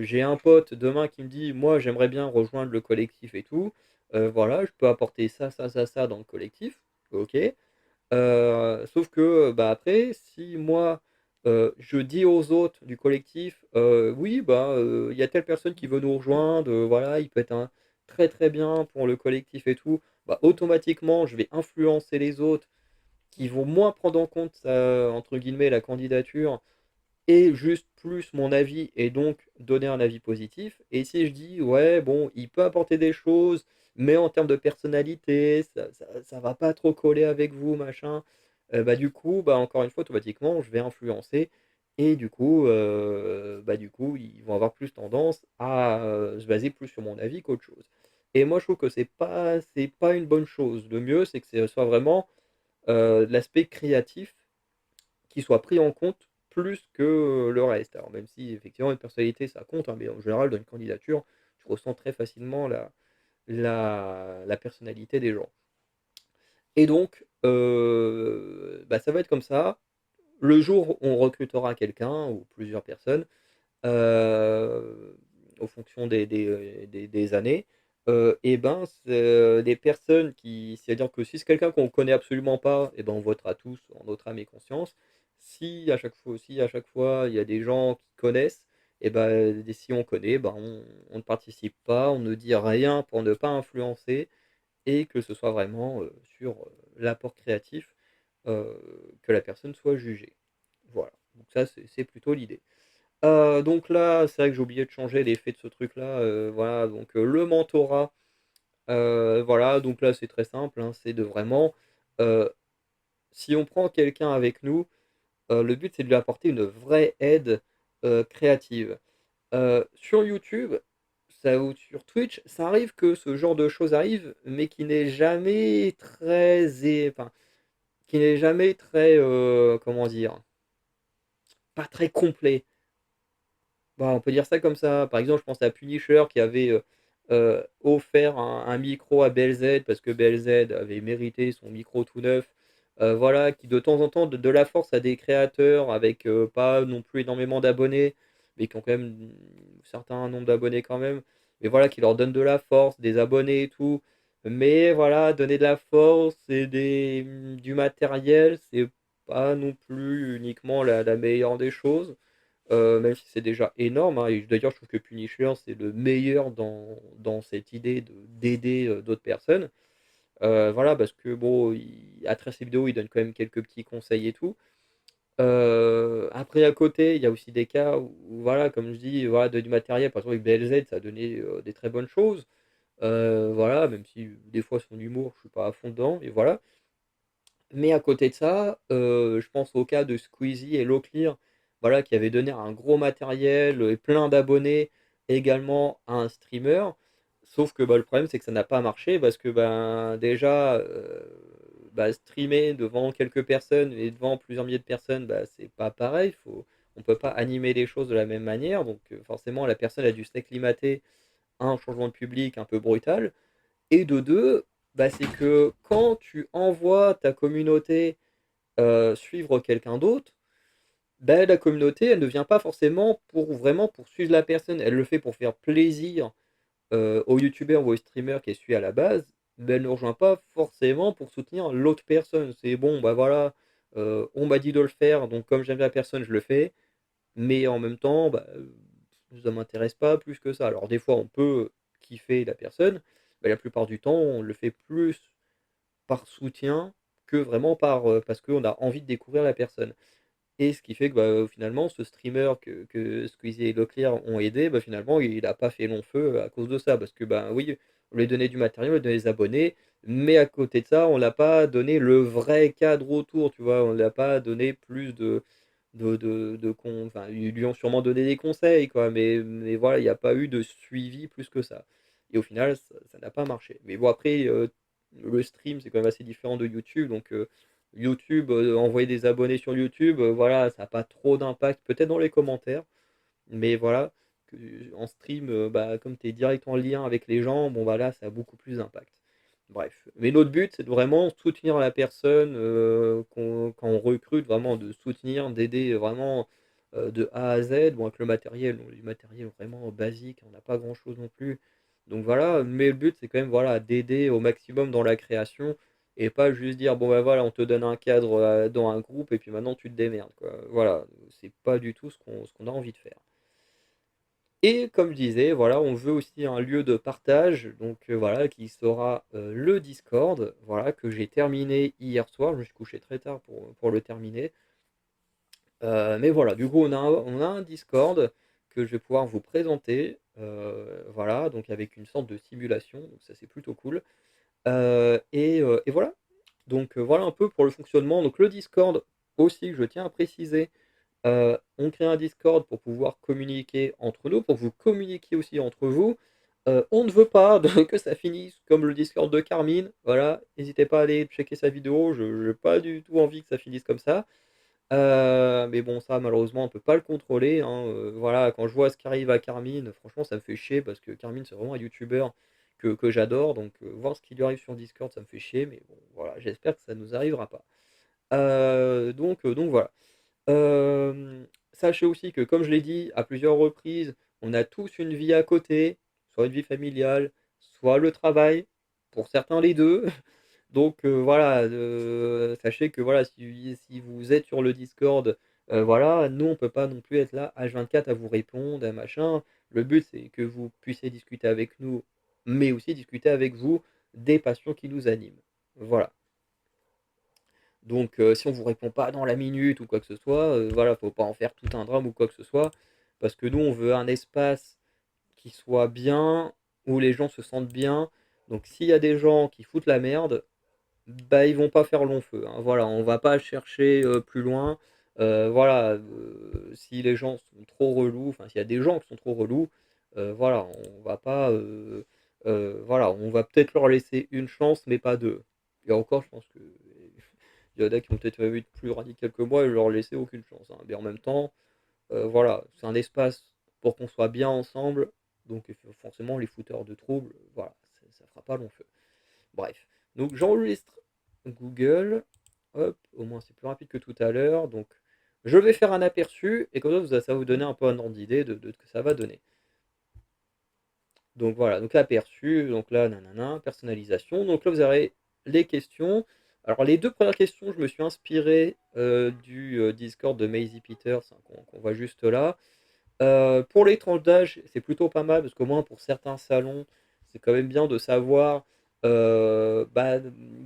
j'ai un pote demain qui me dit: «Moi, j'aimerais bien rejoindre le collectif et tout», voilà, je peux apporter ça, ça, ça, ça dans le collectif, OK. Sauf que, bah, après, si moi, je dis aux autres du collectif, «Oui, bah, il y a telle personne qui veut nous rejoindre, voilà, il peut être un très, très bien pour le collectif et tout», bah, automatiquement, je vais influencer les autres qui vont moins prendre en compte, entre guillemets, «la candidature» et juste plus mon avis et donc donner un avis positif. Et si je dis: «Ouais, bon, il peut apporter des choses, mais en termes de personnalité, ça va pas trop coller avec vous, machin», bah, du coup, bah, encore une fois, automatiquement, je vais influencer et du coup, ils vont avoir plus tendance à, se baser plus sur mon avis qu'autre chose. Et moi, je trouve que c'est pas une bonne chose. Le mieux, c'est que ce soit vraiment l'aspect créatif qui soit pris en compte plus que le reste. Alors, même si effectivement une personnalité ça compte, hein, mais en général, dans une candidature, tu ressens très facilement la personnalité des gens. Et donc, bah, ça va être comme ça. Le jour où on recrutera quelqu'un ou plusieurs personnes, en fonction des années, et ben, les personnes qui c'est-à-dire que si c'est quelqu'un qu'on connaît absolument pas, et ben, on votera tous en notre âme et conscience. Si à chaque fois il y a des gens qui connaissent, et ben, si on connaît, ben, on ne participe pas, on ne dit rien pour ne pas influencer et que ce soit vraiment, sur, l'apport créatif, que la personne soit jugée. Voilà, donc ça c'est plutôt l'idée. Donc là, c'est vrai que j'ai oublié de changer l'effet de ce truc-là, voilà, donc le mentorat, voilà, donc là, c'est très simple, hein, c'est de vraiment, heu, si on prend quelqu'un avec nous, le but, c'est de lui apporter une vraie aide, créative. Sur YouTube, ça ou sur Twitch, ça arrive que ce genre de choses arrive, mais qui n'est jamais très enfin, qui n'est jamais très, comment dire? Pas très complet. Bah, on peut dire ça comme ça. Par exemple, je pense à Punisher qui avait, offert un micro à BLZ parce que BLZ avait mérité son micro tout neuf. Voilà, qui de temps en temps donne de la force à des créateurs avec, pas non plus énormément d'abonnés, mais qui ont quand même un certain nombre d'abonnés quand même. Mais voilà, qui leur donne de la force, des abonnés et tout. Mais voilà, donner de la force et du matériel, c'est pas non plus uniquement la meilleure des choses. Même si c'est déjà énorme, hein, et d'ailleurs je trouve que Punisher c'est le meilleur dans cette idée d'aider, d'autres personnes. Voilà parce que bon, à travers ses vidéos, il donne quand même quelques petits conseils et tout. Après à côté, il y a aussi des cas où voilà, comme je dis, voilà, du matériel, par exemple avec BLZ, ça a donné, des très bonnes choses. Voilà, même si des fois son humour, je suis pas à fond dedans, et voilà. Mais à côté de ça, je pense au cas de Squeezie et Loclear, voilà, qui avaient donné un gros matériel, et plein d'abonnés également à un streamer. Sauf que, bah, le problème, c'est que ça n'a pas marché parce que, ben, déjà, bah, streamer devant quelques personnes et devant plusieurs milliers de personnes, bah, c'est pas pareil. On peut pas animer les choses de la même manière. Donc, forcément, la personne a dû s'acclimater à un changement de public un peu brutal. Et de 2, bah, c'est que quand tu envoies ta communauté, suivre quelqu'un d'autre, bah, la communauté, elle ne vient pas forcément pour suivre la personne. Elle le fait pour faire plaisir, au youtubeur ou au streamer qu'elle suit à la base, mais elle ne rejoint pas forcément pour soutenir l'autre personne. C'est bon, bah, voilà, on m'a dit de le faire, donc comme j'aime la personne, je le fais, mais en même temps, bah, ça m'intéresse pas plus que ça. Alors des fois, on peut kiffer la personne, mais la plupart du temps, on le fait plus par soutien que vraiment parce qu'on a envie de découvrir la personne. Et ce qui fait que, bah, finalement, ce streamer que Squeezie et Leclerc ont aidé, bah, finalement, il a pas fait long feu à cause de ça. Parce que, ben, oui, on lui a donné du matériel, on lui a donné des abonnés, mais à côté de ça, on l'a pas donné le vrai cadre autour, tu vois? On l'a pas donné plus enfin, ils lui ont sûrement donné des conseils, quoi, mais voilà, il y a pas eu de suivi plus que ça. Et au final, ça n'a pas marché. Mais bon, après, le stream, c'est quand même assez différent de YouTube, donc YouTube, envoyer des abonnés sur YouTube, voilà, ça a pas trop d'impact, peut-être dans les commentaires, mais voilà, que en stream, bah, comme tu es direct en lien avec les gens, bon, bah, là, ça a beaucoup plus d'impact. Bref, mais notre but, c'est de vraiment soutenir la personne, quand on recrute, vraiment de soutenir, d'aider vraiment, de A à Z. Bon, avec le matériel, on a du matériel vraiment basique, on n'a pas grand-chose non plus. Donc voilà, mais le but, c'est quand même, voilà, d'aider au maximum dans la création et pas juste dire: «Bon, bah, voilà, on te donne un cadre, dans un groupe et puis maintenant tu te démerdes», quoi. Voilà, c'est pas du tout ce qu'on a envie de faire. Et comme je disais, voilà, on veut aussi un lieu de partage, donc voilà, qui sera, le Discord, voilà, que j'ai terminé hier soir. Je me suis couché très tard pour le terminer. Mais voilà, du coup, on a un Discord que je vais pouvoir vous présenter, voilà, donc avec une sorte de simulation, donc ça, c'est plutôt cool. Et voilà. Donc voilà un peu pour le fonctionnement. Donc le Discord aussi, je tiens à préciser, on crée un Discord pour pouvoir communiquer entre nous, pour que vous communiquiez aussi entre vous. On ne veut pas que ça finisse comme le Discord de Carmine, voilà, n'hésitez pas à aller checker sa vidéo, je j'ai pas du tout envie que ça finisse comme ça. Mais bon, ça malheureusement on peut pas le contrôler, hein, voilà, quand je vois ce qui arrive à Carmine, franchement ça me fait chier parce que Carmine c'est vraiment un youtubeur que j'adore, donc voir ce qui lui arrive sur Discord ça me fait chier, mais bon voilà, j'espère que ça nous arrivera pas. Donc voilà. Sachez aussi que comme je l'ai dit à plusieurs reprises, on a tous une vie à côté, soit une vie familiale, soit le travail, pour certains les 2. Donc voilà, sachez que voilà, si vous êtes sur le Discord, voilà, nous on peut pas non plus être là H24 à vous répondre, à machin. Le but c'est que vous puissiez discuter avec nous, mais aussi discuter avec vous des passions qui nous animent. Voilà. Donc si on vous répond pas dans la minute ou quoi que ce soit, voilà, faut pas en faire tout un drame ou quoi que ce soit, parce que nous on veut un espace qui soit bien, où les gens se sentent bien. Donc s'il y a des gens qui foutent la merde, bah, ils vont pas faire long feu, hein. Voilà, on va pas chercher, plus loin. Voilà, si les gens sont trop relous, enfin s'il y a des gens qui sont trop relous, voilà, on va pas, voilà, on va peut-être leur laisser une chance, mais pas 2. Et encore, je pense que il y en a qui ont peut-être même être plus radical que moi et leur laisser aucune chance, hein. Mais en même temps, voilà, c'est un espace pour qu'on soit bien ensemble, donc forcément les fouteurs de troubles, voilà, ça fera pas long feu. Bref, donc j'enregistre Google, hop, au moins c'est plus rapide que tout à l'heure, donc je vais faire un aperçu, et comme ça, ça va vous donner un peu un ordre d'idée de ce que ça va donner. Donc voilà, donc aperçu, donc là, nanana, personnalisation, donc là vous aurez les questions. Alors les deux premières questions, je me suis inspiré du Discord de Maisie Peters, hein, qu'on voit juste là. Pour les tranches d'âge, c'est plutôt pas mal parce qu'au moins pour certains salons, c'est quand même bien de savoir bah,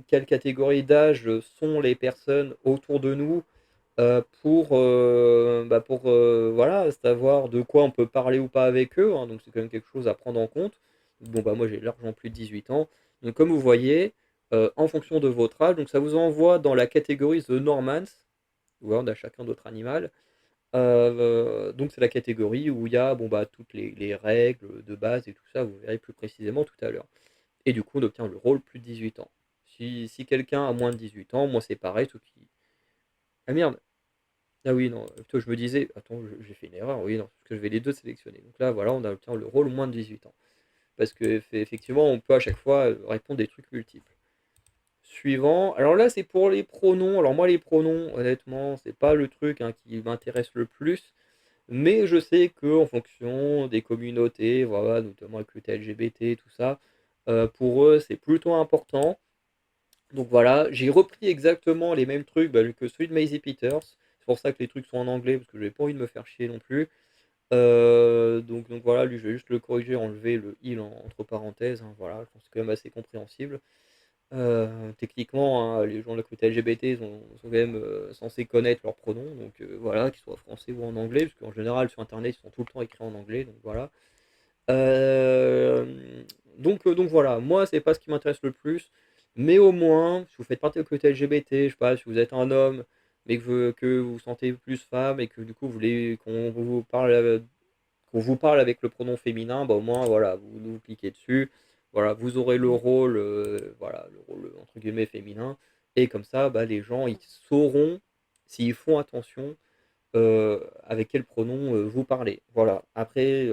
quelle catégorie d'âge sont les personnes autour de nous pour voilà, savoir de quoi on peut parler ou pas avec eux, hein. Donc c'est quand même quelque chose à prendre en compte. Bon bah moi j'ai largement plus de 18 ans. Donc comme vous voyez, en fonction de votre âge, donc ça vous envoie dans la catégorie The Normans. Voilà, on a chacun d'autres animal. Donc c'est la catégorie où il y a bon, bah, toutes les règles de base et tout ça, vous verrez plus précisément tout à l'heure. Et du coup, on obtient le rôle plus de 18 ans. Si quelqu'un a moins de 18 ans, moi c'est pareil, tout qui. Ah merde! Ah oui, non, plutôt je me disais, attends, j'ai fait une erreur, oui, non, parce que je vais les deux sélectionner. Donc là, voilà, on a obtient le rôle moins de 18 ans. Parce que effectivement, on peut à chaque fois répondre des trucs multiples. Suivant. Alors là, c'est pour les pronoms. Alors moi, les pronoms, honnêtement, c'est pas le truc hein, qui m'intéresse le plus. Mais je sais que en fonction des communautés, voilà, notamment avec le LGBT, tout ça, pour eux, c'est plutôt important. Donc voilà, j'ai repris exactement les mêmes trucs bah, que celui de Maisie Peters. C'est pour ça que les trucs sont en anglais, parce que j'avais pas envie de me faire chier non plus. Donc voilà, lui, je vais juste le corriger, enlever le il entre parenthèses, hein, voilà, je pense que c'est quand même assez compréhensible. Techniquement, hein, les gens de la communauté LGBT sont quand même censés connaître leurs pronoms, donc voilà, qu'ils soient français ou en anglais, parce qu'en général sur internet ils sont tout le temps écrits en anglais, donc voilà. Euh, donc voilà, moi c'est pas ce qui m'intéresse le plus, mais au moins, si vous faites partie de la communauté LGBT, je sais pas, si vous êtes un homme, mais que vous vous sentez plus femme et que du coup vous voulez qu'on vous parle avec le pronom féminin, bah, au moins, voilà, vous cliquez dessus. Voilà, vous aurez le rôle, voilà, le rôle entre guillemets féminin. Et comme ça, bah, les gens, ils sauront, s'ils font attention, avec quel pronom vous parlez. Voilà. Après,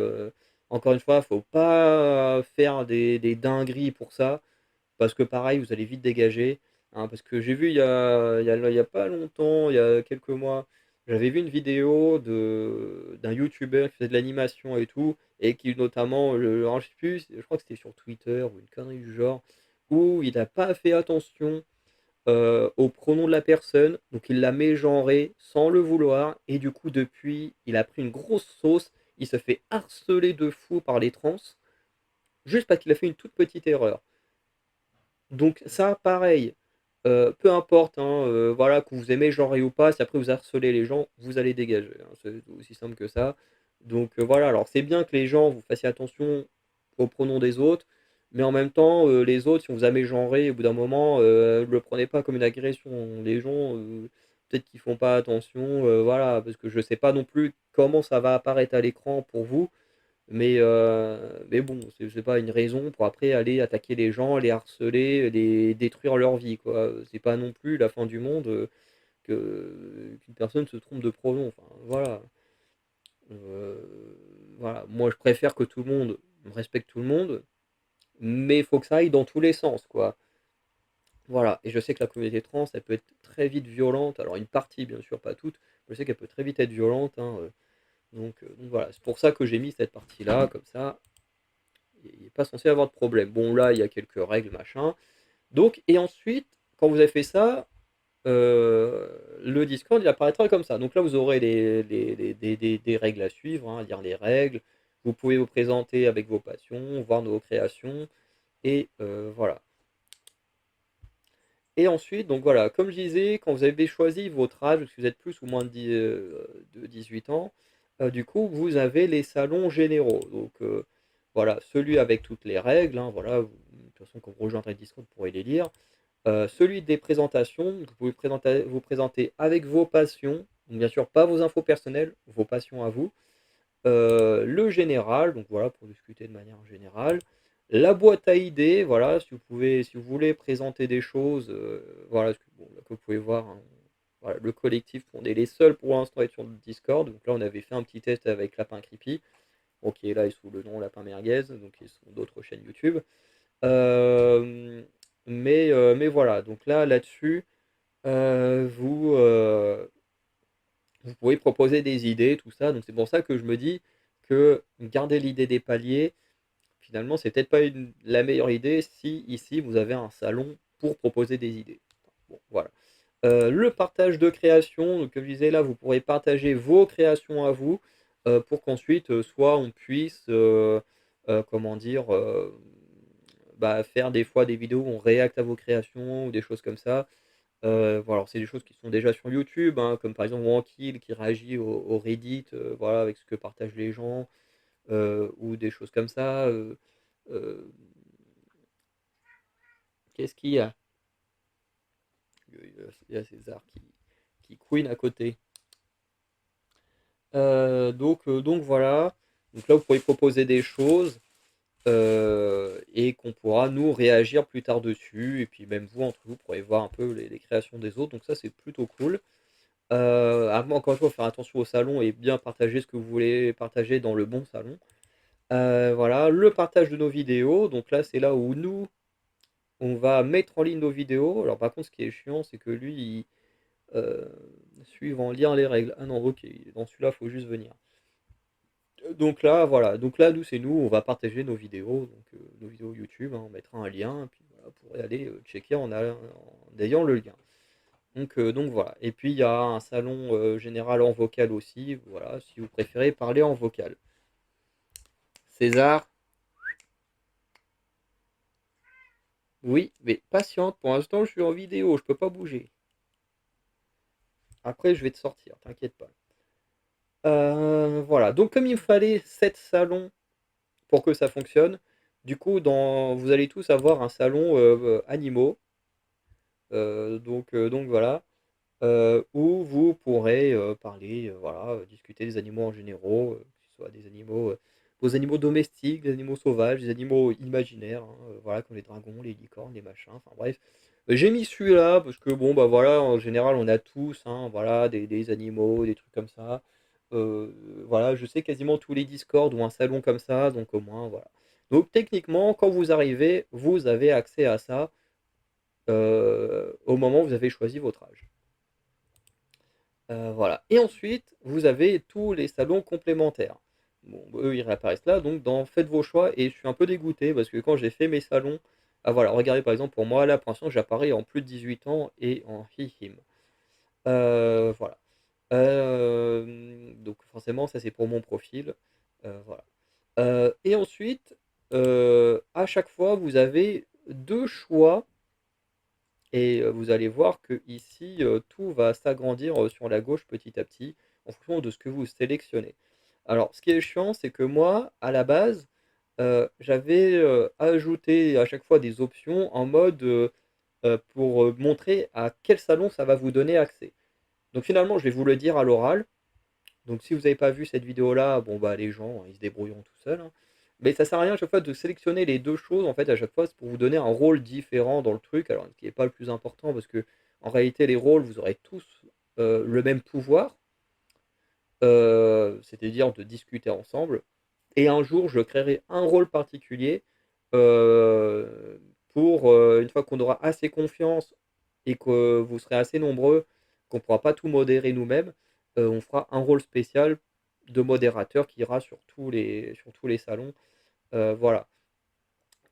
encore une fois, faut pas faire des dingueries pour ça. Parce que pareil, vous allez vite dégager, hein, parce que j'ai vu il y a pas longtemps, il y a quelques mois, j'avais vu une vidéo d'un youtubeur qui faisait de l'animation et tout, et qui notamment, alors, je sais plus, je crois que c'était sur Twitter ou une connerie du genre, où il n'a pas fait attention au pronom de la personne, donc il l'a mégenré sans le vouloir, et du coup depuis, il a pris une grosse sauce, il se fait harceler de fou par les trans, juste parce qu'il a fait une toute petite erreur. Donc ça, pareil, peu importe, hein, voilà, que vous aimez genre ou pas, si après vous harcelez les gens, vous allez dégager, hein, c'est aussi simple que ça. Donc voilà, alors c'est bien que les gens vous fassiez attention aux pronoms des autres, mais en même temps, les autres, si on vous a mégenré, au bout d'un moment, ne le prenez pas comme une agression. Les gens, peut-être qu'ils font pas attention, voilà, parce que je sais pas non plus comment ça va apparaître à l'écran pour vous. Mais bon, c'est pas une raison pour après aller attaquer les gens, les harceler, les détruire leur vie, quoi. C'est pas non plus la fin du monde, qu'une personne se trompe de pronom. Enfin, voilà. Voilà. Moi, je préfère que tout le monde respecte tout le monde, mais il faut que ça aille dans tous les sens, quoi. Voilà. Et je sais que la communauté trans, elle peut être très vite violente. Alors, une partie, bien sûr, pas toute. Je sais qu'elle peut très vite être violente, hein. Donc voilà. C'est pour ça que j'ai mis cette partie-là, comme ça. Il n'est pas censé avoir de problème. Bon, là, il y a quelques règles, machin. Donc, et ensuite, quand vous avez fait ça, le Discord, il apparaîtra comme ça. Donc là, vous aurez des règles à suivre, hein, lire les règles. Vous pouvez vous présenter avec vos passions, voir nos créations. Et voilà. Et ensuite, donc voilà, comme je disais, quand vous avez choisi votre âge, si vous êtes plus ou moins de 18 ans, du coup, vous avez les salons généraux. Donc voilà, celui avec toutes les règles, hein, voilà, de toute façon, quand vous rejoindrez le Discord, vous pourrez les lire. Celui des présentations, vous pouvez vous présenter avec vos passions, donc bien sûr pas vos infos personnelles, vos passions à vous. Le général, donc voilà, pour discuter de manière générale. La boîte à idées, voilà, si vous voulez présenter des choses, voilà, bon, là, comme vous pouvez voir, hein, voilà, le collectif, on est les seuls pour l'instant à être sur le Discord. Donc là, on avait fait un petit test avec Lapin Creepy, bon, qui est là et sous le nom Lapin Merguez, donc ils sont d'autres chaînes YouTube. Euh, mais voilà, donc là-dessus, vous pouvez proposer des idées, tout ça. Donc c'est pour ça que je me dis que garder l'idée des paliers, finalement, c'est peut-être pas la meilleure idée si ici vous avez un salon pour proposer des idées. Bon, voilà. Le partage de création, donc comme je disais là, vous pourrez partager vos créations à vous pour qu'ensuite, soit on puisse, comment dire, bah, faire des fois des vidéos où on réacte à vos créations ou des choses comme ça. Voilà, alors c'est des choses qui sont déjà sur YouTube, hein, comme par exemple Wankill qui réagit au Reddit, voilà, avec ce que partagent les gens, ou des choses comme ça. Euh, Qu'est-ce qu'il y a? Il y a César qui couine à côté. Donc voilà. Donc là, vous pourrez proposer des choses et qu'on pourra nous réagir plus tard dessus. Et puis même vous, entre vous, pourrez voir un peu les créations des autres. Donc ça, c'est plutôt cool. Encore une fois, faut faire attention au salon et bien partager ce que vous voulez partager dans le bon salon. Voilà, le partage de nos vidéos. Donc là, c'est là où nous, on va mettre en ligne nos vidéos. Alors par contre, ce qui est chiant, c'est que lui, euh, suivant, lire les règles. Ah non, ok, dans celui-là, il faut juste venir. Donc là, voilà. Donc là, nous, c'est nous, on va partager nos vidéos, donc nos vidéos YouTube, hein, on mettra un lien, puis voilà, vous pourrez aller checker en ayant le lien. Donc voilà. Et puis il y a un salon général en vocal aussi, voilà, si vous préférez parler en vocal. César, oui, mais patiente, pour l'instant je suis en vidéo, je peux pas bouger. Après je vais te sortir, t'inquiète pas. Voilà, donc comme il me fallait 7 salons pour que ça fonctionne, du coup vous allez tous avoir un salon animaux, donc voilà. Où vous pourrez parler, voilà, discuter des animaux en généraux, que ce soit des animaux, vos animaux domestiques, des animaux sauvages, des animaux imaginaires, hein, voilà, comme les dragons, les licornes, les machins, enfin bref. J'ai mis celui-là parce que bon, bah voilà, en général, on a tous, hein, voilà, des animaux, des trucs comme ça. Euh, voilà, je sais quasiment tous les Discord ont un salon comme ça, donc au moins, voilà. Donc techniquement, quand vous arrivez, vous avez accès à ça au moment où vous avez choisi votre âge. Voilà. Et ensuite, vous avez tous les salons complémentaires. Bon, eux, ils réapparaissent là, donc faites vos choix. Et je suis un peu dégoûté parce que quand j'ai fait mes salons, ah voilà, regardez par exemple pour moi, là pour l'instant, j'apparais en plus de 18 ans et en hi-him. Voilà. Donc forcément, ça c'est pour mon profil. Voilà. Et ensuite, à chaque fois, vous avez deux choix et vous allez voir que ici, tout va s'agrandir sur la gauche petit à petit, en fonction de ce que vous sélectionnez. Alors, ce qui est chiant, c'est que moi, à la base, j'avais ajouté à chaque fois des options en mode pour montrer à quel salon ça va vous donner accès. Donc finalement, je vais vous le dire à l'oral. Donc si vous n'avez pas vu cette vidéo-là, bon bah les gens, ils se débrouilleront tout seuls, hein. Mais ça sert à rien à chaque fois de sélectionner les 2 choses, en fait, à chaque fois, c'est pour vous donner un rôle différent dans le truc, alors ce qui est pas le plus important parce que en réalité les rôles, vous aurez tous, le même pouvoir, c'est-à-dire de discuter ensemble et un jour je créerai un rôle particulier, pour, une fois qu'on aura assez confiance et que vous serez assez nombreux, qu'on pourra pas tout modérer nous-mêmes, on fera un rôle spécial de modérateur qui ira sur tous les salons, voilà.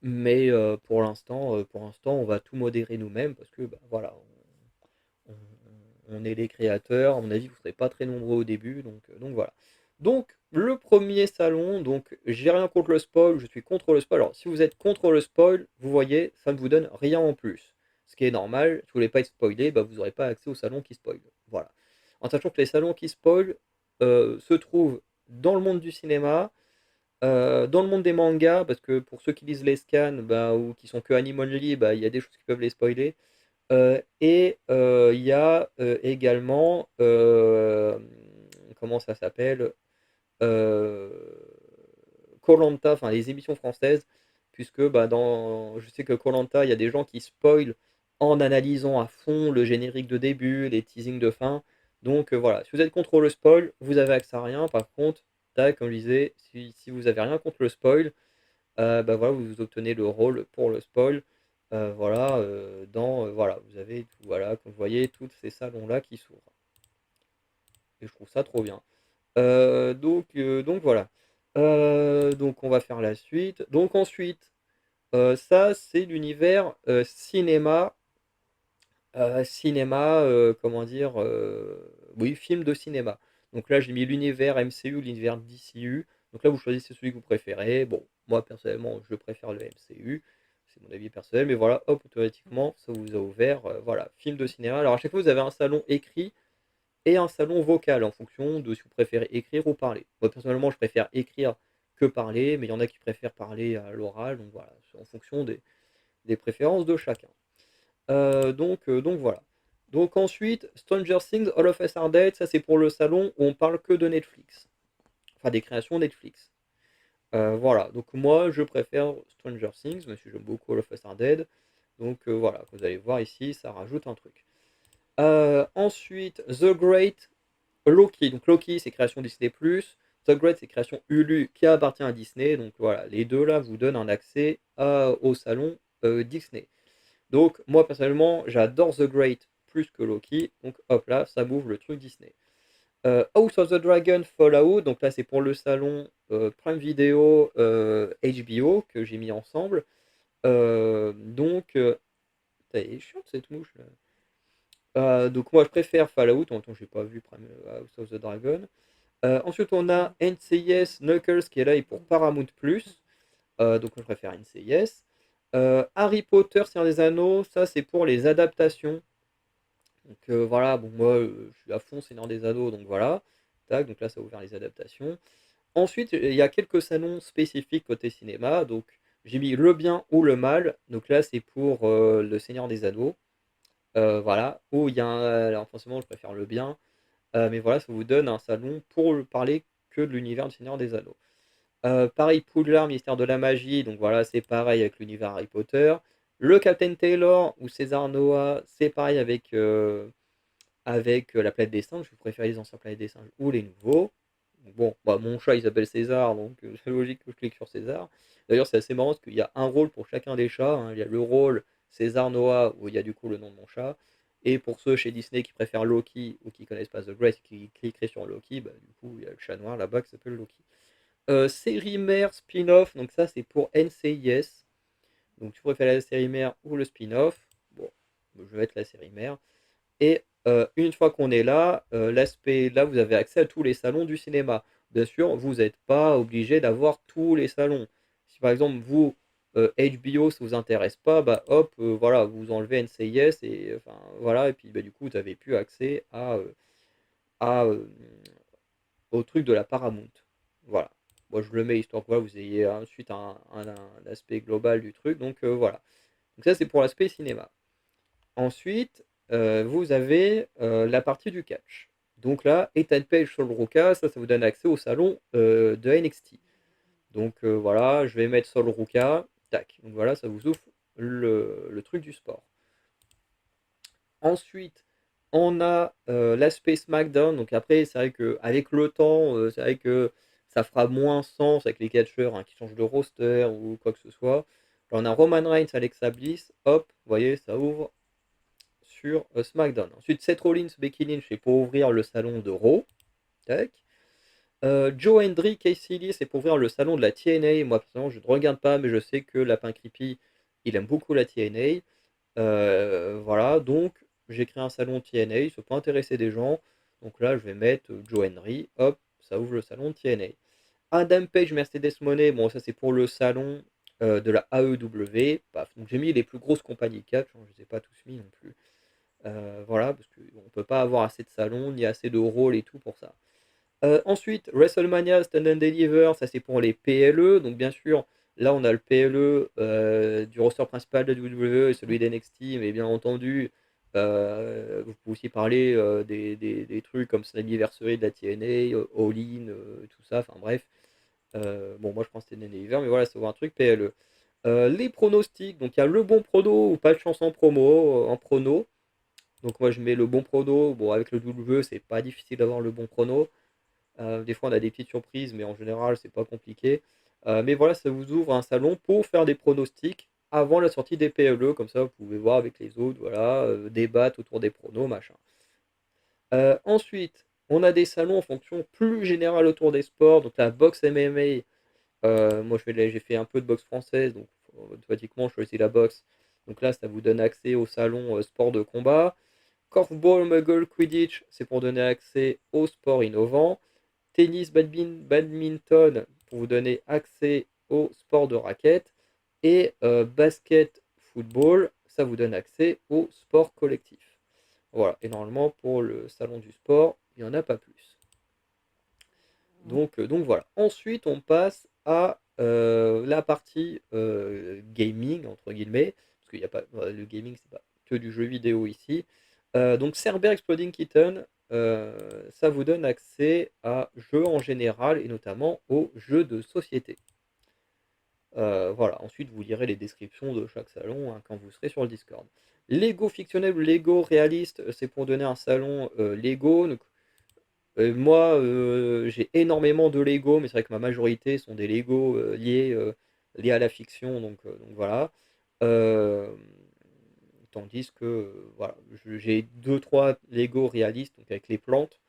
Mais pour l'instant, on va tout modérer nous-mêmes parce que, bah, voilà, on on est les créateurs. À mon avis, vous ne serez pas très nombreux au début, donc voilà. Donc le premier salon, donc j'ai rien contre le spoil, je suis contre le spoil. Alors si vous êtes contre le spoil, vous voyez, ça ne vous donne rien en plus. Ce qui est normal, si vous voulez pas être spoilé, bah, vous n'aurez pas accès aux salons qui spoilent. Voilà. En sachant que les salons qui spoilent se trouvent dans le monde du cinéma, dans le monde des mangas, parce que pour ceux qui lisent les scans bah, ou qui sont que anime only, bah, il y a des choses qui peuvent les spoiler. Et il y a également, comment ça s'appelle? Euh, koh enfin les émissions françaises, puisque bah, je sais que koh il y a des gens qui spoilent en analysant à fond le générique de début, les teasings de fin. Donc voilà, si vous êtes contre le spoil, vous avez accès à rien. Par contre, tac, comme je disais, si vous avez rien contre le spoil, bah voilà, vous obtenez le rôle pour le spoil. Voilà, voilà, vous avez voilà, comme vous voyez, tous ces salons-là qui s'ouvrent. Et je trouve ça trop bien. Donc voilà. Donc on va faire la suite. Donc ensuite, ça c'est l'univers cinéma, comment dire, oui, film de cinéma. Donc là j'ai mis l'univers MCU, l'univers DCU. Donc là vous choisissez celui que vous préférez. Bon, moi personnellement je préfère le MCU. C'est mon avis personnel, mais voilà, hop, automatiquement, ça vous a ouvert, voilà, film de cinéma. Alors à chaque fois, vous avez un salon écrit et un salon vocal en fonction de si vous préférez écrire ou parler. Moi, personnellement, je préfère écrire que parler, mais il y en a qui préfèrent parler à l'oral, donc voilà, c'est en fonction des préférences de chacun. Donc voilà. Donc ensuite, Stranger Things, All of Us Are Dead, ça c'est pour le salon où on parle que de Netflix, enfin des créations Netflix. Voilà, donc moi je préfère Stranger Things, mais si j'aime beaucoup All of Us Are Dead, donc voilà, vous allez voir ici, ça rajoute un truc. Ensuite, The Great, Loki. Donc Loki, c'est création Disney+. The Great, c'est création Hulu qui appartient à Disney. Donc voilà, les deux là vous donnent un accès au salon Disney. Donc moi personnellement, j'adore The Great plus que Loki. Donc hop là, ça m'ouvre le truc Disney. House of the Dragon Fallout. Donc là, c'est pour le salon Prime Video HBO que j'ai mis ensemble. Elle est chiante cette mouche là. Donc moi je préfère Fallout, en même temps j'ai pas vu House of the Dragon. Ensuite on a NCIS Knuckles qui est là et pour Paramount+. Donc je préfère NCIS. Harry Potter, Seigneur des Anneaux, ça c'est pour les adaptations. Donc voilà, bon moi je suis à fond Seigneur des Anneaux, donc voilà. Tac, donc là ça a ouvert les adaptations. Ensuite il y a quelques salons spécifiques côté cinéma, donc j'ai mis le bien ou le mal. Donc là c'est pour le Seigneur des Anneaux. Voilà, où il y a alors forcément je préfère le bien, mais voilà, ça vous donne un salon pour parler que de l'univers du Seigneur des Anneaux. Pareil, Poudlard, Mystère de la Magie, donc voilà, c'est pareil avec l'univers Harry Potter. Le Captain Taylor ou César Noah, c'est pareil avec la planète des singes, vous préférez les anciens planètes des singes ou les nouveaux. Bon, bah, mon chat il s'appelle César, donc c'est logique que je clique sur César. D'ailleurs, c'est assez marrant parce qu'il y a un rôle pour chacun des chats, hein. Il y a le rôle César Noah où il y a du coup le nom de mon chat. Et pour ceux chez Disney qui préfèrent Loki ou qui connaissent pas The Great, qui cliqueraient sur Loki, bah, du coup il y a le chat noir là-bas qui s'appelle Loki. Série mère spin-off, donc ça c'est pour NCIS. Donc tu préfères la série mère ou le spin-off. Bon, je vais mettre la série mère. Et une fois qu'on est là, l'aspect là, vous avez accès à tous les salons du cinéma. Bien sûr, vous n'êtes pas obligé d'avoir tous les salons. Si par exemple vous HBO ça vous intéresse pas, bah hop, voilà, vous enlevez NCIS et enfin voilà, et puis bah, du coup vous avez plus accès à, au truc de la Paramount. Voilà. Moi je le mets histoire que voilà, vous ayez ensuite un aspect global du truc. Donc voilà. Donc ça c'est pour l'aspect cinéma. Ensuite, vous avez la partie du catch. Donc là, Ethan Page sur le Ruka, ça vous donne accès au salon de NXT. Donc voilà, je vais mettre Sol Ruka, tac. Donc voilà, ça vous ouvre le truc du sport. Ensuite, on a l'aspect SmackDown. Donc après, c'est vrai qu'avec le temps, c'est vrai que ça fera moins sens avec les catcheurs hein, qui changent de roster ou quoi que ce soit. Alors, on a Roman Reigns, Alexa Bliss, hop, vous voyez, ça ouvre sur SmackDown. Ensuite, Seth Rollins, Becky Lynch, c'est pour ouvrir le salon de Raw. Tac. Joe Hendry, Casey Lee, c'est pour ouvrir le salon de la TNA. Moi, personnellement, je ne regarde pas, mais je sais que Lapin Creepy, il aime beaucoup la TNA. Voilà, donc j'ai créé un salon TNA, ça peut intéresser des gens. Donc là, je vais mettre Joe Henry, hop, ça ouvre le salon TNA. Adam Page, Mercedes Moné, bon, ça c'est pour le salon de la AEW. Paf. Donc j'ai mis les plus grosses compagnies catch, hein, je ne les ai pas tous mis non plus. Voilà, parce qu'on ne peut pas avoir assez de salons, ni assez de rôles et tout pour ça. Ensuite, WrestleMania Stand and Deliver, ça c'est pour les PLE. Donc bien sûr, là on a le PLE du roster principal de WWE et celui d'NXT, mais bien entendu, vous pouvez aussi parler des trucs comme Slammiversary de la TNA, All In, tout ça, enfin bref. Bon, moi je pense que c'était Deliver, mais voilà, c'est un truc PLE. Les pronostics, donc il y a le bon prono ou pas de chance en promo, en prono. Donc moi je mets le bon prono. Bon, avec le WWE, c'est pas difficile d'avoir le bon prono. Des fois, on a des petites surprises, mais en général, c'est pas compliqué. Mais voilà, ça vous ouvre un salon pour faire des pronostics avant la sortie des PLE. Comme ça, vous pouvez voir avec les autres, voilà, débattre autour des pronos, machin. Ensuite, on a des salons en fonction plus générale autour des sports. Donc la boxe MMA, moi j'ai fait un peu de boxe française, donc automatiquement je choisis la boxe. Donc là, ça vous donne accès au salon sport de combat. Korfball, Muggle, Quidditch, c'est pour donner accès aux sports innovants. Tennis, badminton pour vous donner accès au sport de raquette. Et basket, football, ça vous donne accès au sport collectif. Voilà, et normalement pour le salon du sport, il n'y en a pas plus. Donc voilà. Ensuite, on passe à la partie gaming, entre guillemets, parce qu'il n'y a pas, le gaming, c'est pas que du jeu vidéo ici. Donc Cerber Exploding Kitten, ça vous donne accès à jeux en général et notamment aux jeux de société. Voilà, ensuite vous lirez les descriptions de chaque salon hein, quand vous serez sur le Discord. Lego fictionnel ou Lego réaliste, c'est pour donner un salon Lego. Donc, moi, j'ai énormément de Lego, mais c'est vrai que ma majorité sont des Lego liés à la fiction, donc voilà. Euh, Tandis que voilà, j'ai deux trois Lego réalistes, donc avec les plantes,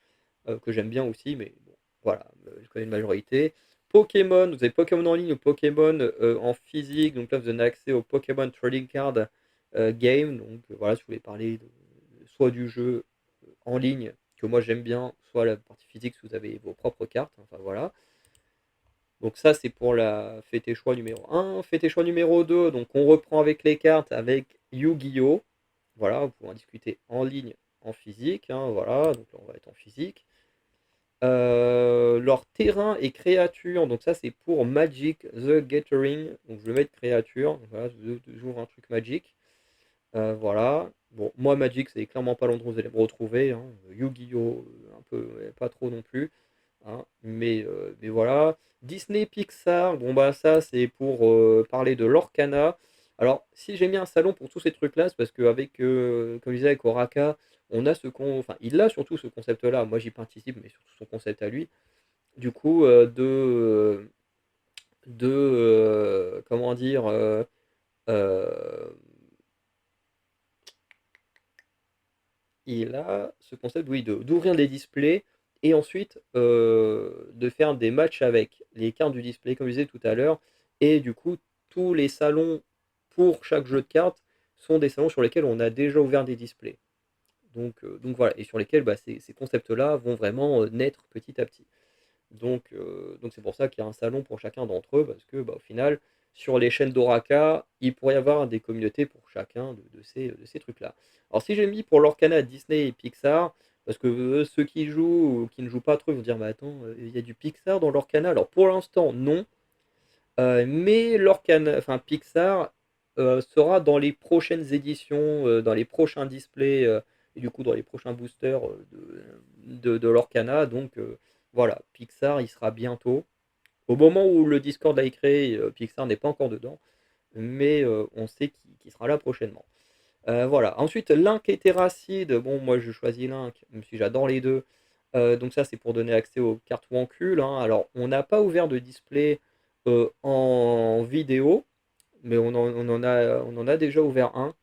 que j'aime bien aussi, mais bon, voilà, je connais une majorité. Pokémon, vous avez Pokémon en ligne ou Pokémon en physique, donc là vous avez accès au Pokémon Trading Card Game, donc voilà, si vous voulez parler soit du jeu en ligne que moi j'aime bien, soit la partie physique si vous avez vos propres cartes. Enfin voilà. Donc ça c'est pour la fête et choix numéro un. Fête et choix numéro 2, donc on reprend avec les cartes avec Yu-Gi-Oh! Voilà, vous pouvez en discuter en ligne, en physique. Hein, voilà, donc là on va être en physique. Leur terrain et créatures, donc ça c'est pour Magic the Gathering. Donc je vais mettre créature. Donc voilà, j'ouvre un truc Magic. Voilà. Bon, moi, Magic, c'est clairement pas l'endroit où vous allez me retrouver. Hein. Yu-Gi-Oh! Un peu, pas trop non plus. Hein. Mais voilà. Disney Pixar, bon, bah, ça, c'est pour parler de l'Orcana. Alors, si j'ai mis un salon pour tous ces trucs-là, c'est parce qu'avec, comme je disais, avec Oraka, on a Enfin, il a surtout ce concept-là. Moi, j'y participe, mais surtout son concept à lui. Du coup, comment dire, euh, il a ce concept, oui, d'ouvrir des displays et ensuite de faire des matchs avec les cartes du display, comme je disais tout à l'heure. Et du coup, tous les salons pour chaque jeu de cartes sont des salons sur lesquels on a déjà ouvert des displays. Donc voilà, et sur lesquels bah, ces concepts-là vont vraiment naître petit à petit. Donc c'est pour ça qu'il y a un salon pour chacun d'entre eux, parce que bah, au final, sur les chaînes d'Oraka, il pourrait y avoir des communautés pour chacun de ces trucs-là. Alors si j'ai mis pour l'Orcana Disney et Pixar, parce que ceux qui jouent ou qui ne jouent pas trop ils vont dire, mais attends, il y a du Pixar dans l'Orcana. Alors pour l'instant, non. Mais l'Orcana, enfin Pixar sera dans les prochaines éditions, dans les prochains displays et du coup dans les prochains boosters de l'Orcana. Donc voilà, Pixar, il sera bientôt. Au moment où le Discord a été créé, Pixar n'est pas encore dedans, mais on sait qu'il sera là prochainement. Voilà. Ensuite, Link et Terracid. Bon, moi je choisis Link, même si j'adore les deux. Donc ça, c'est pour donner accès aux cartes Wancul, hein. Alors, on n'a pas ouvert de display en vidéo, mais on en a déjà ouvert un.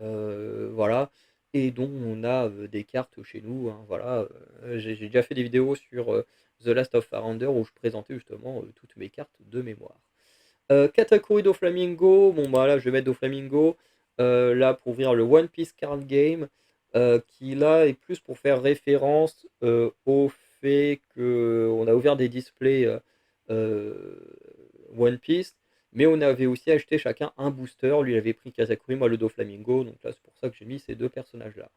Voilà. Et donc, on a des cartes chez nous, hein, voilà. J'ai déjà fait des vidéos sur The Last of Farounder où je présentais justement toutes mes cartes de mémoire. Katakuri do Flamingo, bon bah là je vais mettre do Flamingo là pour ouvrir le One Piece Card Game qui là est plus pour faire référence au fait qu'on a ouvert des displays euh, One Piece, mais on avait aussi acheté chacun un booster. Lui il avait pris Katakuri, moi le do Flamingo, donc là c'est pour ça que j'ai mis ces deux personnages là.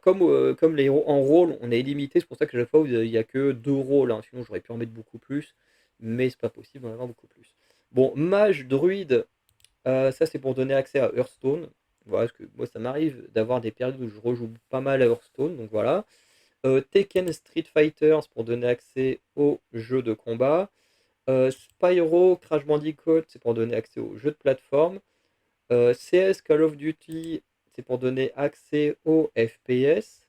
Comme les héros en rôle, on est illimité, c'est pour ça que à chaque fois il n'y a que deux rôles, hein. Sinon j'aurais pu en mettre beaucoup plus, mais c'est pas possible d'en avoir beaucoup plus. Bon, mage, druide, ça c'est pour donner accès à Hearthstone. Voilà, parce que moi ça m'arrive d'avoir des périodes où je rejoue pas mal à Hearthstone, donc voilà. Tekken Street Fighter, c'est pour donner accès aux jeux de combat. Spyro Crash Bandicoot, c'est pour donner accès aux jeux de plateforme. CS Call of Duty, c'est pour donner accès aux FPS.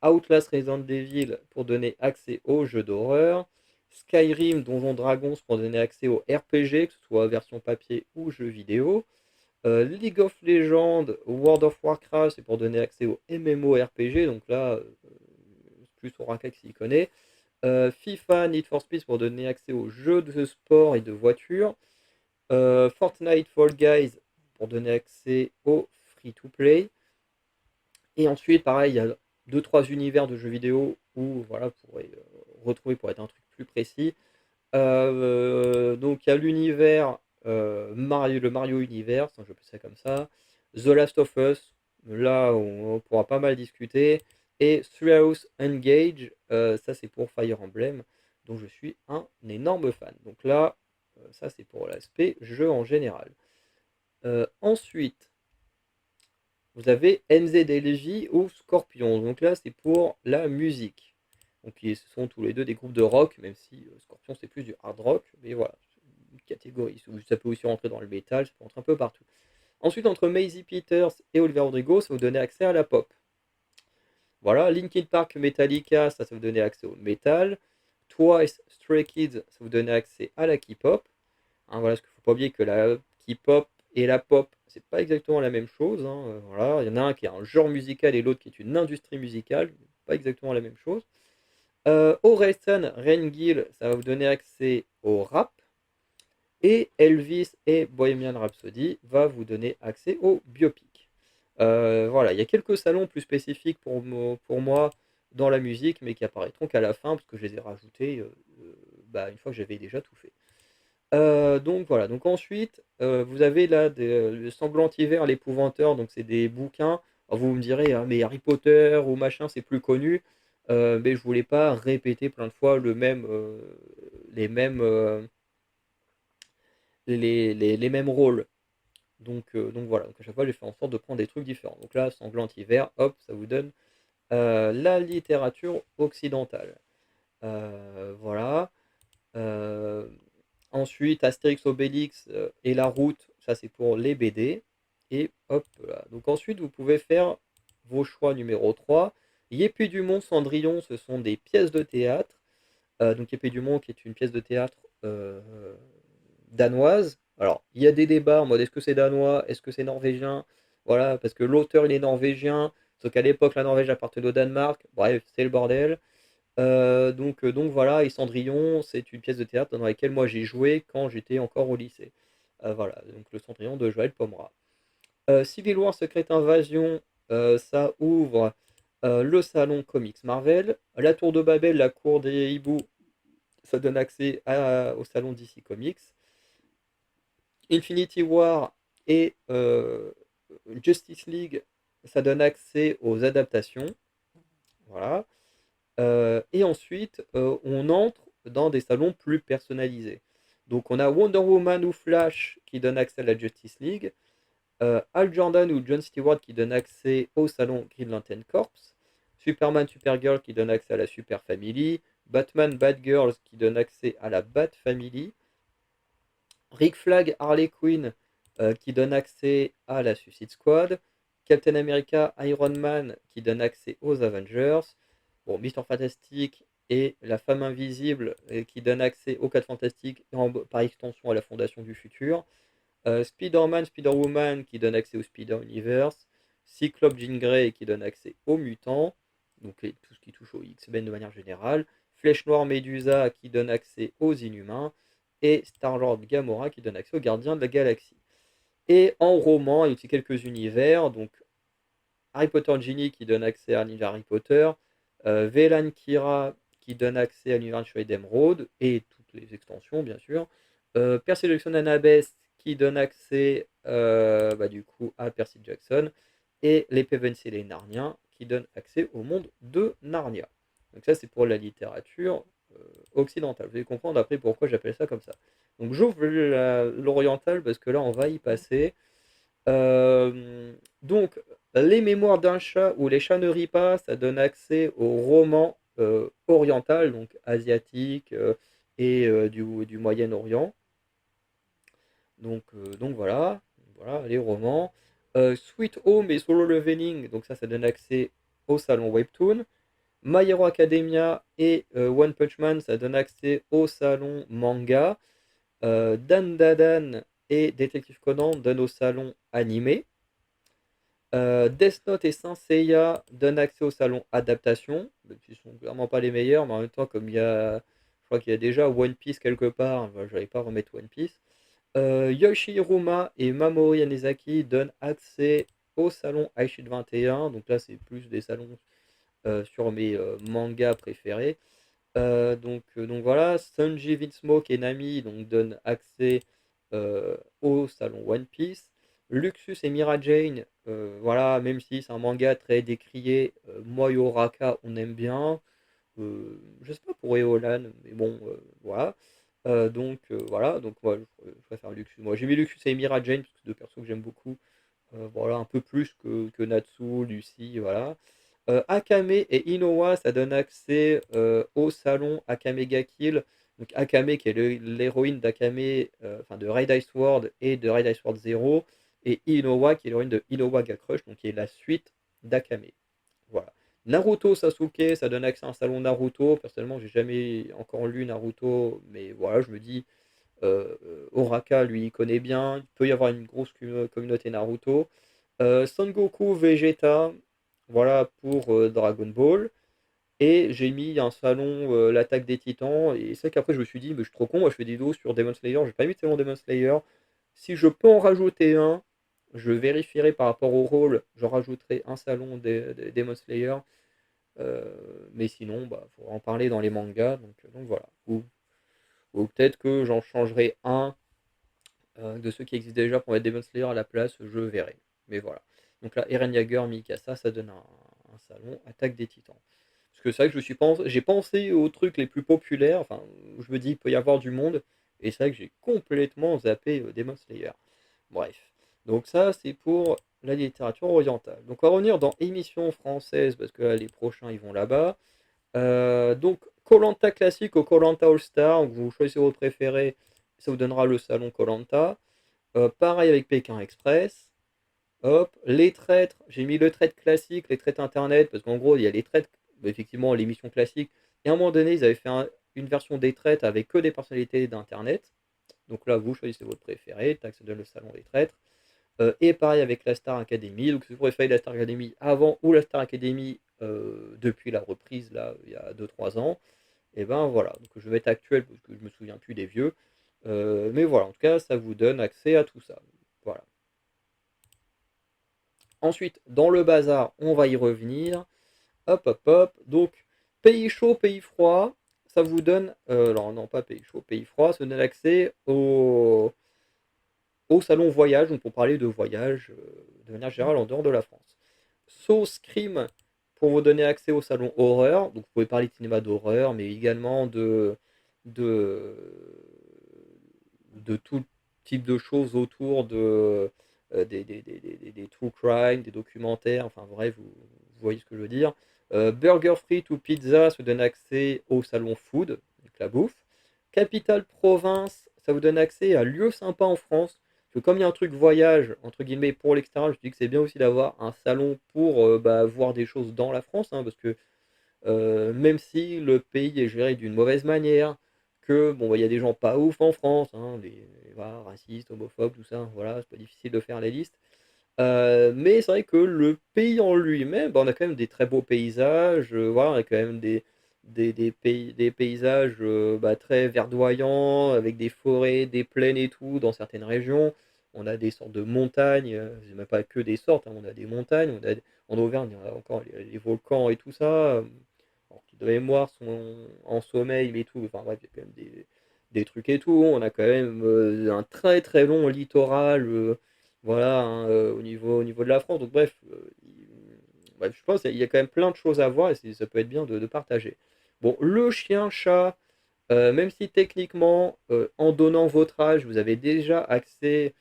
Outlast Resident Evil pour donner accès aux jeux d'horreur. Skyrim Donjon Dragons pour donner accès aux RPG, que ce soit version papier ou jeux vidéo. League of Legends, World of Warcraft, c'est pour donner accès aux MMORPG, donc là, plus Oraka qui s'y connaît. FIFA, Need for Speed pour donner accès aux jeux de sport et de voiture. Fortnite Fall Guys pour donner accès aux free-to-play. Et ensuite, pareil, il y a deux trois univers de jeux vidéo où voilà, vous pourrez retrouver pour être un truc plus précis. Donc il y a l'univers Mario, le Mario Universe, hein, je peux ça comme ça. The Last of Us, là on pourra pas mal discuter. Et Three House Engage, ça c'est pour Fire Emblem, dont je suis un énorme fan. Donc là, ça c'est pour l'aspect jeu en général. Ensuite, vous avez NZLJ ou Scorpion. Donc là, c'est pour la musique. Donc ce sont tous les deux des groupes de rock, même si Scorpion c'est plus du hard rock. Mais voilà, c'est une catégorie. Ça peut aussi rentrer dans le métal, ça peut rentrer un peu partout. Ensuite, entre Maisie Peters et Oliver Rodrigo, ça vous donner accès à la pop. Voilà, Linkin Park, Metallica, ça vous donner accès au metal. Twice, Stray Kids, ça vous donner accès à la K-pop. Hein, voilà, parce qu'il ne faut pas oublier que la K-pop et la pop, c'est pas exactement la même chose, hein. Voilà, il y en a un qui est un genre musical et l'autre qui est une industrie musicale, pas exactement la même chose. Orelsan Rengil, ça va vous donner accès au rap. Et Elvis et Bohemian Rhapsody va vous donner accès au biopic. Voilà, il y a quelques salons plus spécifiques pour moi dans la musique, mais qui apparaîtront qu'à la fin, parce que je les ai rajoutés une fois que j'avais déjà tout fait. Donc voilà, donc ensuite, vous avez là le sanglant hiver, l'épouvanteur, donc c'est des bouquins. Alors vous me direz, ah, mais Harry Potter ou machin, c'est plus connu. Mais je voulais pas répéter plein de fois les mêmes, les mêmes rôles. Donc voilà, donc à chaque fois j'ai fait en sorte de prendre des trucs différents. Donc là, sanglant hiver, hop, ça vous donne la littérature occidentale. Voilà. Euh, Ensuite, Astérix Obélix et la route, ça c'est pour les BD. Et hop là. Donc ensuite, vous pouvez faire vos choix numéro 3. Yépé du Mont, Cendrillon, ce sont des pièces de théâtre. Donc Épée du Mont qui est une pièce de théâtre danoise. Alors, il y a des débats en mode est-ce que c'est danois, est-ce que c'est norvégien? Voilà, parce que l'auteur il est norvégien, sauf qu'à l'époque la Norvège appartenait au Danemark. Bref, c'est le bordel. Donc voilà, et Cendrillon, c'est une pièce de théâtre dans laquelle moi j'ai joué quand j'étais encore au lycée. Voilà, donc le Cendrillon de Joël Pomera. Civil War Secret Invasion, ça ouvre le salon Comics Marvel. La Tour de Babel, la cour des hiboux, ça donne accès au salon DC Comics. Infinity War et Justice League, ça donne accès aux adaptations. Voilà. Et ensuite, on entre dans des salons plus personnalisés. Donc on a Wonder Woman ou Flash qui donne accès à la Justice League. Hal Jordan ou Jon Stewart qui donne accès au salon Green Lantern Corps, Superman, Supergirl qui donne accès à la Super Family, Batman, Batgirls qui donne accès à la Bat Family, Rick Flag, Harley Quinn qui donne accès à la Suicide Squad, Captain America, Iron Man qui donne accès aux Avengers, bon, Mister Fantastic et la Femme Invisible qui donne accès aux 4 Fantastiques et par extension à la Fondation du Futur, Spider-Man, Spider-Woman qui donne accès au Spider-Universe, Cyclope, Jean Grey qui donne accès aux mutants, donc tout ce qui touche aux X-Men de manière générale, Flèche Noire, Medusa qui donne accès aux Inhumains, et Star-Lord, Gamora qui donne accès aux Gardiens de la Galaxie. Et en roman, il y a aussi quelques univers, donc Harry Potter Ginny qui donne accès à l'univers Harry Potter, Vélan Kira qui donne accès à l'univers Chevalier d'Emeraude et toutes les extensions bien sûr, Percy Jackson Annabeth qui donne accès du coup à Percy Jackson et les Pevensies et les Narniens qui donnent accès au monde de Narnia. Donc ça c'est pour la littérature occidentale. Vous allez comprendre après pourquoi j'appelle ça comme ça. Donc j'ouvre l'oriental parce que là on va y passer. Donc, les mémoires d'un chat ou les chats ne rient pas, ça donne accès au roman oriental, donc asiatique et du Moyen-Orient. Donc voilà, les romans. Sweet Home et Solo Leveling, donc ça donne accès au salon Webtoon. My Hero Academia et One Punch Man, ça donne accès au salon manga. Dan Dadan et Détective Conan donnent au salon animé. Death Note et Saint Seiya donnent accès au salon adaptation, même s'ils sont clairement pas les meilleurs, mais en même temps, comme je crois qu'il y a déjà One Piece quelque part, je n'allais pas remettre One Piece. Yoshihiruma et Mamoru Yanezaki donnent accès au salon Aishid 21, donc là c'est plus des salons sur mes mangas préférés. Donc voilà, Sanji, Vinsmoke et Nami donc, donnent accès au salon One Piece. Luxus et Mira Jane, voilà, même si c'est un manga très décrié, moi et Oraka on aime bien. Je sais pas pour Eolan, mais bon, voilà. Voilà, donc moi je préfère Luxus. Moi j'ai mis Luxus et Mira Jane, parce que c'est deux persos que j'aime beaucoup. Voilà, un peu plus que Natsu, Lucy, voilà. Akame et Inoue, ça donne accès au salon Akame ga Kill. Donc Akame qui est l'héroïne d'Akame, enfin de Raid Ice World et de Raid Ice World Zero, et Inoue qui est l'héroïne de Inoue ga Crush, donc qui est la suite d'Akame. Voilà. Naruto Sasuke, ça donne accès à un salon Naruto. Personnellement, j'ai jamais encore lu Naruto, mais voilà, je me dis, Oraka, lui, il connaît bien. Il peut y avoir une grosse communauté Naruto. Son Goku, Vegeta, voilà pour Dragon Ball. Et j'ai mis un salon l'attaque des titans. Et c'est vrai qu'après je me suis dit, mais je suis trop con, moi je fais des vidéos sur Demon Slayer, j'ai pas mis de salon Demon Slayer. Si je peux en rajouter un, je vérifierai par rapport au rôle, je rajouterai un salon des Demon Slayer. Mais sinon, bah, faut en parler dans les mangas. Donc voilà. Ou peut-être que j'en changerai un de ceux qui existent déjà pour mettre Demon Slayer à la place, je verrai. Mais voilà. Donc là, Eren Jaeger, Mikasa, ça donne un salon Attaque des Titans. Parce que c'est vrai que j'ai pensé aux trucs les plus populaires, enfin, je me dis, il peut y avoir du monde, et c'est vrai que j'ai complètement zappé Demon Slayer. Bref. Donc ça, c'est pour la littérature orientale. Donc on va revenir dans émissions françaises, parce que là, les prochains, ils vont là-bas. Donc, koh classique au koh All-Star, donc vous choisissez votre préféré, ça vous donnera le salon koh. Pareil avec Pékin Express. Hop, les traîtres, j'ai mis le traître classique, les traîtres internet, parce qu'en gros, il y a les traîtres, bah, effectivement, l'émission classique. Et à un moment donné, ils avaient fait une version des traîtres avec que des personnalités d'internet. Donc là, vous choisissez votre préféré, tac, ça donne le salon des traîtres. Et pareil avec la Star Academy, donc si vous préférez la Star Academy avant ou la Star Academy depuis la reprise, là, il y a 2-3 ans, et ben voilà, donc je vais mettre actuel parce que je me souviens plus des vieux. Mais voilà, en tout cas, ça vous donne accès à tout ça. Voilà. Ensuite, dans le bazar, on va y revenir. Hop, hop, hop. Donc, pays chaud, pays froid, ça vous donne. Alors, non, pas pays chaud, pays froid, ça donne accès au salon voyage, donc pour parler de voyage de manière générale en dehors de la France. Sauce Crime pour vous donner accès au salon horreur, donc vous pouvez parler de cinéma d'horreur, mais également de, de tout type de choses autour des true crime, des documentaires, enfin bref, vous voyez ce que je veux dire. Burger Free ou Pizza, ça vous donne accès au salon food, donc la bouffe. Capital Province, ça vous donne accès à lieux sympas en France. Parce que comme il y a un truc voyage, entre guillemets, pour l'extérieur, je me dis que c'est bien aussi d'avoir un salon pour bah, voir des choses dans la France, hein, parce que même si le pays est géré d'une mauvaise manière, que bon, bah, il y a des gens pas ouf en France, hein, voilà, racistes, homophobes, tout ça, voilà, c'est pas difficile de faire la liste. Mais c'est vrai que le pays en lui-même, bah, on a quand même des très beaux paysages, voilà, on a quand même des paysages bah, très verdoyants, avec des forêts, des plaines et tout, dans certaines régions. On a des sortes de montagnes, c'est même pas que des sortes, hein, on a des montagnes, en Auvergne, il y a encore les volcans et tout ça, alors, qui de mémoire sont en sommeil, mais tout, enfin bref, il y a quand même des trucs et tout. On a quand même un très très long littoral. Voilà, hein, au niveau de la France. Donc bref, bref, je pense qu'il y a quand même plein de choses à voir et ça peut être bien de partager. Bon, le chien-chat, même si techniquement, en donnant votre âge, vous avez déjà accès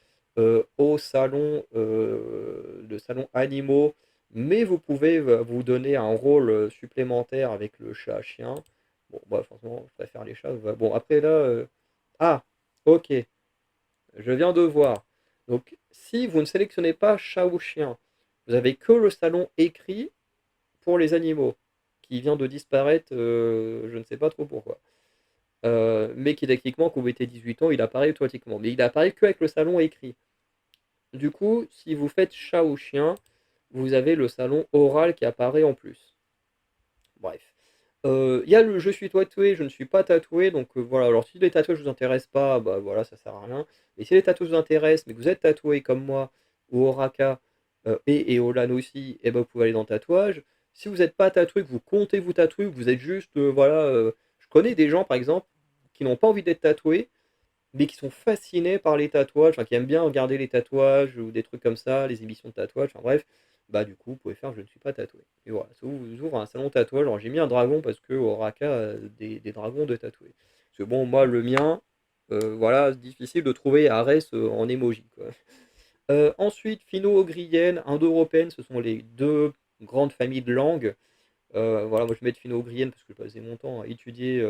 au salon, le salon animaux, mais vous pouvez vous donner un rôle supplémentaire avec le chat-chien. Bon, bah, franchement, je préfère les chats. Bon, après là, ah, ok. Je viens de voir. Donc, si vous ne sélectionnez pas chat ou chien, vous avez que le salon écrit pour les animaux, qui vient de disparaître, je ne sais pas trop pourquoi. Mais qui techniquement, quand vous mettez 18 ans, il apparaît automatiquement. Mais il apparaît qu'avec le salon écrit. Du coup, si vous faites chat ou chien, vous avez le salon oral qui apparaît en plus. Bref. Il y a le je suis tatoué, je ne suis pas tatoué, donc voilà. Alors si les tatouages ne vous intéressent pas, bah voilà, ça sert à rien. Et si les tatouages vous intéressent, mais que vous êtes tatoué comme moi, ou Oraka, et Olan aussi, et ben vous pouvez aller dans le tatouage. Si vous n'êtes pas tatoué, que vous comptez vous tatouer, que vous êtes juste, voilà. Je connais des gens, par exemple, qui n'ont pas envie d'être tatoués, mais qui sont fascinés par les tatouages, enfin, qui aiment bien regarder les tatouages ou des trucs comme ça, les émissions de tatouages, enfin bref, bah du coup, vous pouvez faire je ne suis pas tatoué. Et voilà, ça vous ouvre un salon tatouage. Alors j'ai mis un dragon parce que Oraka a des dragons de tatoués. Parce que bon, moi, le mien, voilà, c'est difficile de trouver Arès en emoji, quoi. Ensuite, finno-ougrienne, indo-européenne, ce sont les deux grandes familles de langues. Voilà, moi je mets de finno-ougrienne parce que je passais mon temps à étudier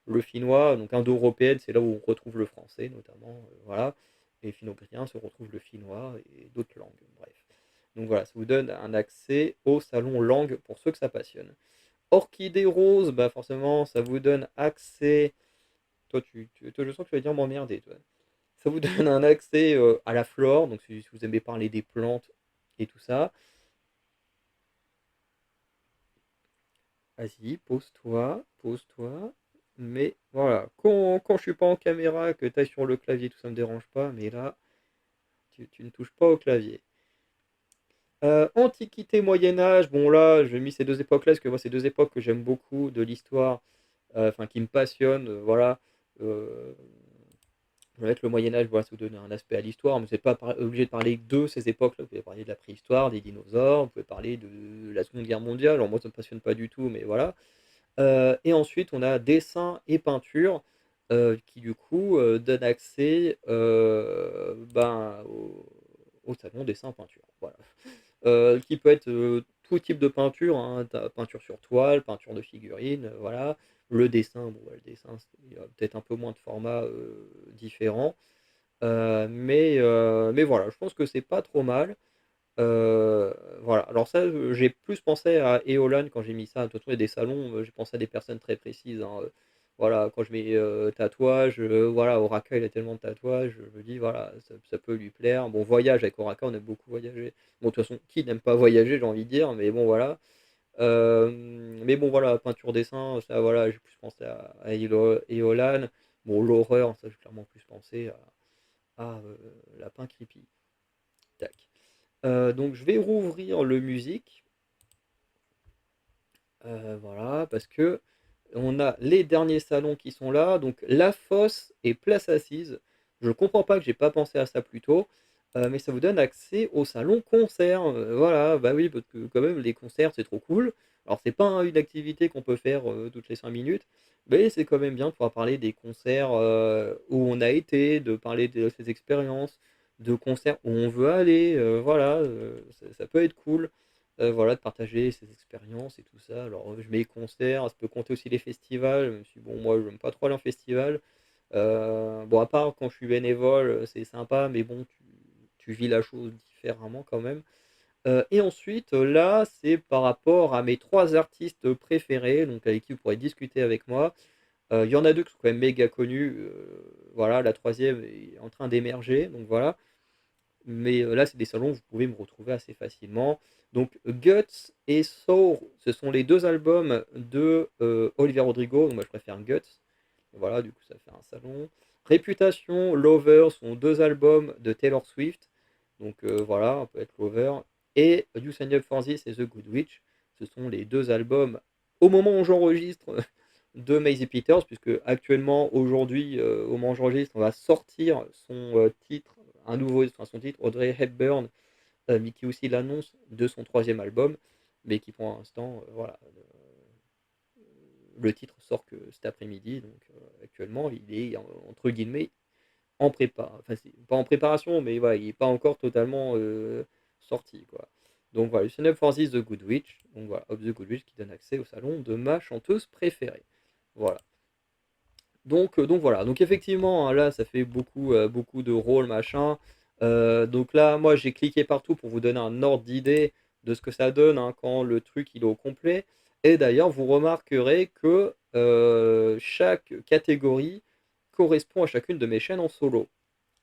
le finnois. Donc indo-européenne, c'est là où on retrouve le français notamment. Voilà. Et finno-ougrienne se retrouve le finnois et d'autres langues. Bref. Donc voilà, ça vous donne un accès au salon langue pour ceux que ça passionne. Orchidée rose, bah forcément, ça vous donne accès. Toi, je sens que tu vas dire m'emmerder, toi. Ça vous donne un accès à la flore, donc si vous aimez parler des plantes et tout ça. Vas-y, pose-toi, pose-toi. Mais voilà, quand je suis pas en caméra, que tu ailles sur le clavier, tout ça me dérange pas. Mais là, tu ne touches pas au clavier. Antiquité, Moyen Âge, bon là, j'ai mis ces deux époques-là, parce que moi, c'est deux époques que j'aime beaucoup de l'histoire, enfin qui me passionnent, voilà. Euh, je vais mettre le Moyen Âge, voilà, ça vous donne un aspect à l'histoire, mais vous n'êtes pas obligé de parler de ces époques-là. Vous pouvez parler de la préhistoire, des dinosaures, vous pouvez parler de la Seconde Guerre mondiale. Alors moi, ça ne me passionne pas du tout, mais voilà. Et ensuite, on a dessin et peinture qui, du coup, donne accès ben, au salon dessin-peinture. Voilà. Qui peut être tout type de peinture, hein, peinture sur toile, peinture de figurine, voilà. Le dessin, bon, ouais, le dessin, il y a peut-être un peu moins de formats différents. Mais voilà, je pense que c'est pas trop mal. Euh, voilà, alors ça, j'ai plus pensé à Eolan quand j'ai mis ça. De toute façon, il y a des salons, j'ai pensé à des personnes très précises, hein. Voilà, quand je mets tatouage, voilà, Oraka, il a tellement de tatouages, je me dis, voilà, ça peut lui plaire. Bon, voyage avec Oraka, on aime beaucoup voyager. Bon, de toute façon, qui n'aime pas voyager, j'ai envie de dire, mais bon, voilà. Mais bon, voilà, peinture, dessin, ça, voilà, j'ai plus pensé à Eolan. Bon, l'horreur, ça, j'ai clairement plus pensé à Lapin Creepy. Tac. Donc je vais rouvrir le musique, voilà, parce que on a les derniers salons qui sont là, donc La Fosse et Place Assise. Je comprends pas que j'ai pas pensé à ça plus tôt, mais ça vous donne accès au salon concert. Voilà, bah oui, parce que quand même les concerts c'est trop cool. Alors c'est pas une activité qu'on peut faire toutes les 5 minutes, mais c'est quand même bien de pouvoir parler des concerts où on a été, de parler de ses expériences, de concerts où on veut aller, voilà, ça peut être cool, voilà, de partager ses expériences et tout ça. Alors, je mets concerts, ça peut compter aussi les festivals, même si bon, moi, j'aime pas trop aller en festival. Bon, à part quand je suis bénévole, c'est sympa, mais bon, tu vis la chose différemment quand même. Et ensuite, là, c'est par rapport à mes 3 artistes préférés, donc avec qui vous pourrez discuter avec moi. Il y en a 2 qui sont quand même méga connus, voilà, la troisième est en train d'émerger, donc voilà. Mais là, c'est des salons où vous pouvez me retrouver assez facilement. Donc Guts et Sour, ce sont les 2 albums de, Olivia Rodrigo, donc moi je préfère Guts. Voilà, du coup ça fait un salon. Réputation, Lover sont 2 albums de Taylor Swift. Donc voilà, on peut être Lover. Et You Sign Up For This et The Good Witch, ce sont les 2 albums, au moment où j'enregistre, de Maisie Peters, puisque actuellement, aujourd'hui, au moment où j'enregistre, on va sortir son titre, un nouveau, enfin son titre, Audrey Hepburn, mais qui aussi l'annonce de son 3e album, mais qui pour l'instant, voilà, le titre sort que cet après-midi, donc actuellement, il est entre guillemets en prépa. Enfin, c'est pas en préparation, mais voilà, il n'est pas encore totalement sorti, quoi. Donc voilà, Listen Up for This, The Good Witch, donc voilà, Of The Good Witch qui donne accès au salon de ma chanteuse préférée. Voilà. Donc voilà, donc effectivement, hein, là, ça fait beaucoup, beaucoup de rôles, machin. Donc là, moi, j'ai cliqué partout pour vous donner un ordre d'idée de ce que ça donne, hein, quand le truc il est au complet. Et d'ailleurs, vous remarquerez que chaque catégorie correspond à chacune de mes chaînes en solo.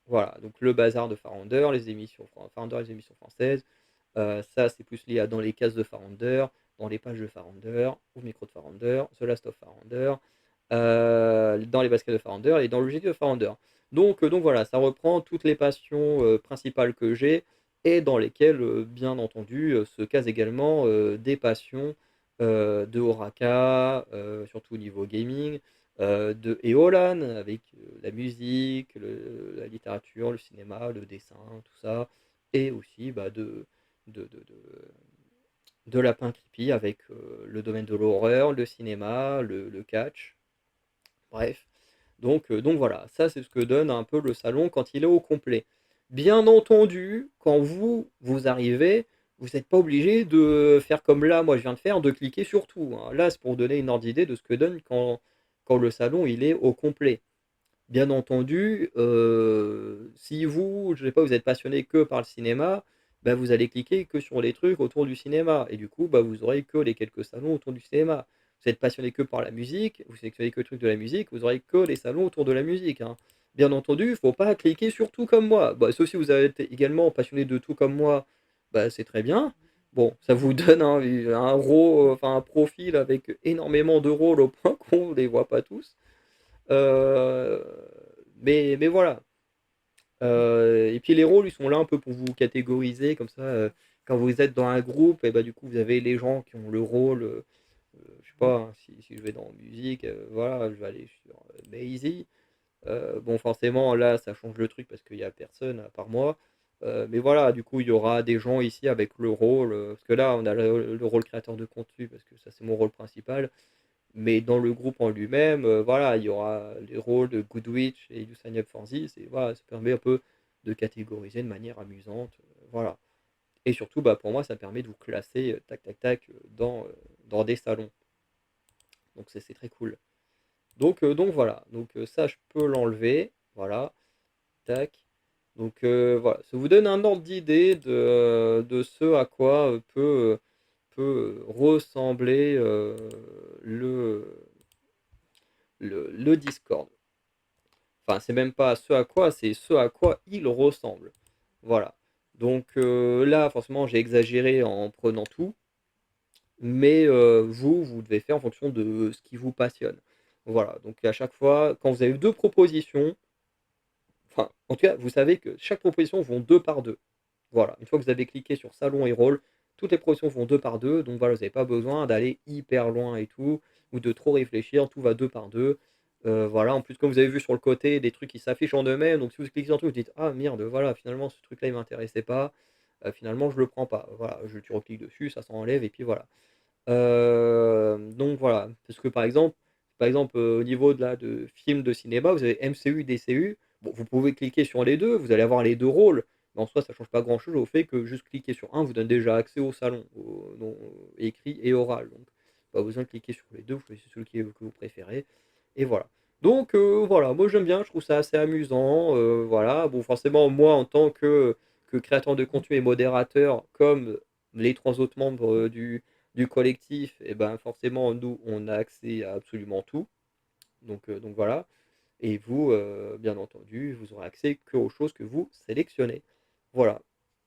Voilà, donc le bazar de Farounder, les émissions Farounder, les émissions françaises, ça c'est plus lié à dans les cases de Farounder, dans les pages de Farounder, au micro de Farounder, The Last of Farounder, dans les baskets de Farounder et dans le logiciel de Farounder. Donc voilà, ça reprend toutes les passions principales que j'ai et dans lesquelles, bien entendu, se casent également des passions de Oraka, surtout au niveau gaming, de Eolan, avec la musique, la littérature, le cinéma, le dessin, tout ça, et aussi bah, de Lapin Creepy avec le domaine de l'horreur, le cinéma, le catch, bref. Donc voilà, ça c'est ce que donne un peu le salon quand il est au complet. Bien entendu, quand vous arrivez, vous n'êtes pas obligé de faire comme là, moi je viens de faire, de cliquer sur tout, hein. Là, c'est pour donner une ordre d'idée de ce que donne quand le salon il est au complet. Bien entendu, si vous, je sais pas, vous êtes passionné que par le cinéma, bah, vous allez cliquer que sur les trucs autour du cinéma et du coup, bah, vous aurez que les quelques salons autour du cinéma. Vous êtes passionné que par la musique, vous sélectionnez que le truc de la musique, vous aurez que les salons autour de la musique, hein. Bien entendu, il faut pas cliquer sur tout comme moi. Bah, sauf si vous êtes également passionné de tout comme moi, bah, c'est très bien. Bon, ça vous donne un rôle, enfin un profil avec énormément de rôles au point qu'on ne les voit pas tous. Euh, mais voilà. Et puis les rôles, ils sont là un peu pour vous catégoriser, comme ça, quand vous êtes dans un groupe, et bah du coup vous avez les gens qui ont le rôle, je sais pas, hein, si je vais dans musique, voilà, je vais aller sur Maisie. Bon, forcément, là, ça change le truc parce qu'il n'y a personne à part moi. Mais voilà, du coup, il y aura des gens ici avec le rôle, parce que là, on a le rôle créateur de contenu, parce que ça, c'est mon rôle principal. Mais dans le groupe en lui-même, voilà, il y aura les rôles de Goodwitch et du Sign Up For This, et voilà, ça permet un peu de catégoriser de manière amusante, voilà. Et surtout, bah, pour moi, ça permet de vous classer tac tac tac dans des salons. Donc c'est très cool. Donc voilà, donc ça je peux l'enlever, voilà, tac. Donc voilà, ça vous donne un ordre d'idée de ce à quoi peut ressembler le Discord. Enfin, c'est même pas ce à quoi, c'est ce à quoi il ressemble. Voilà. Donc là, forcément, j'ai exagéré en prenant tout, mais vous devez faire en fonction de ce qui vous passionne. Voilà. Donc à chaque fois, quand vous avez 2 propositions, enfin, en tout cas, vous savez que chaque proposition vont 2 par 2. Voilà. Une fois que vous avez cliqué sur salon et rôle, toutes les propositions vont 2 par 2. Donc voilà, vous n'avez pas besoin d'aller hyper loin et tout, ou de trop réfléchir. Tout va 2 par 2. Voilà. En plus, comme vous avez vu sur le côté, des trucs qui s'affichent en eux-mêmes. Donc si vous cliquez sur un truc, vous dites ah merde, voilà, finalement ce truc-là il m'intéressait pas. Finalement, je le prends pas. Voilà, tu recliques dessus, ça s'enlève et puis voilà. Donc voilà, parce que par exemple, au niveau de films de cinéma, vous avez MCU, DCU. Bon, vous pouvez cliquer sur les 2, vous allez avoir les 2 rôles, mais en soi, ça change pas grand-chose au fait que juste cliquer sur un vous donne déjà accès au salon, écrit et oral, donc pas besoin de cliquer sur les 2, vous choisissez celui que vous préférez et voilà. Donc voilà, moi j'aime bien, je trouve ça assez amusant, voilà. Bon, forcément, moi en tant que créateur de contenu et modérateur, comme les 3 autres membres, du collectif et ben, forcément, nous, on a accès à absolument tout, donc voilà. Et vous, bien entendu, vous aurez accès qu'aux choses que vous sélectionnez. Voilà.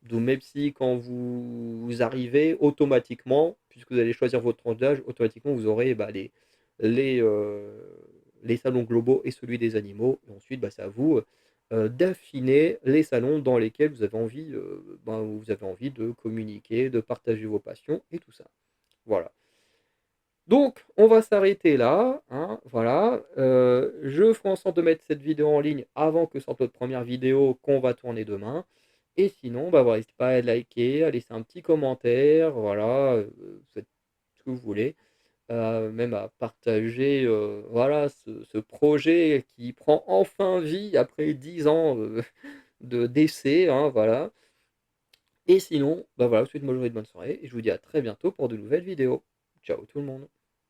Donc même si quand vous arrivez, automatiquement, puisque vous allez choisir votre tranche d'âge, automatiquement vous aurez bah, les, euh, les salons globaux et celui des animaux. Et ensuite, bah, c'est à vous d'affiner les salons dans lesquels vous avez envie de communiquer, de partager vos passions et tout ça. Voilà. Donc, on va s'arrêter là, hein, voilà. Je ferai en sorte de mettre cette vidéo en ligne avant que sorte notre première vidéo qu'on va tourner demain. Et sinon, bah voilà, n'hésitez pas à liker, à laisser un petit commentaire, voilà, faites ce que vous voulez, même à partager, voilà, ce projet qui prend enfin vie après 10 ans de d'essai, hein, voilà. Et sinon, bah voilà, je vous souhaite une bonne journée, de bonne soirée, et je vous dis à très bientôt pour de nouvelles vidéos. Ciao tout le monde.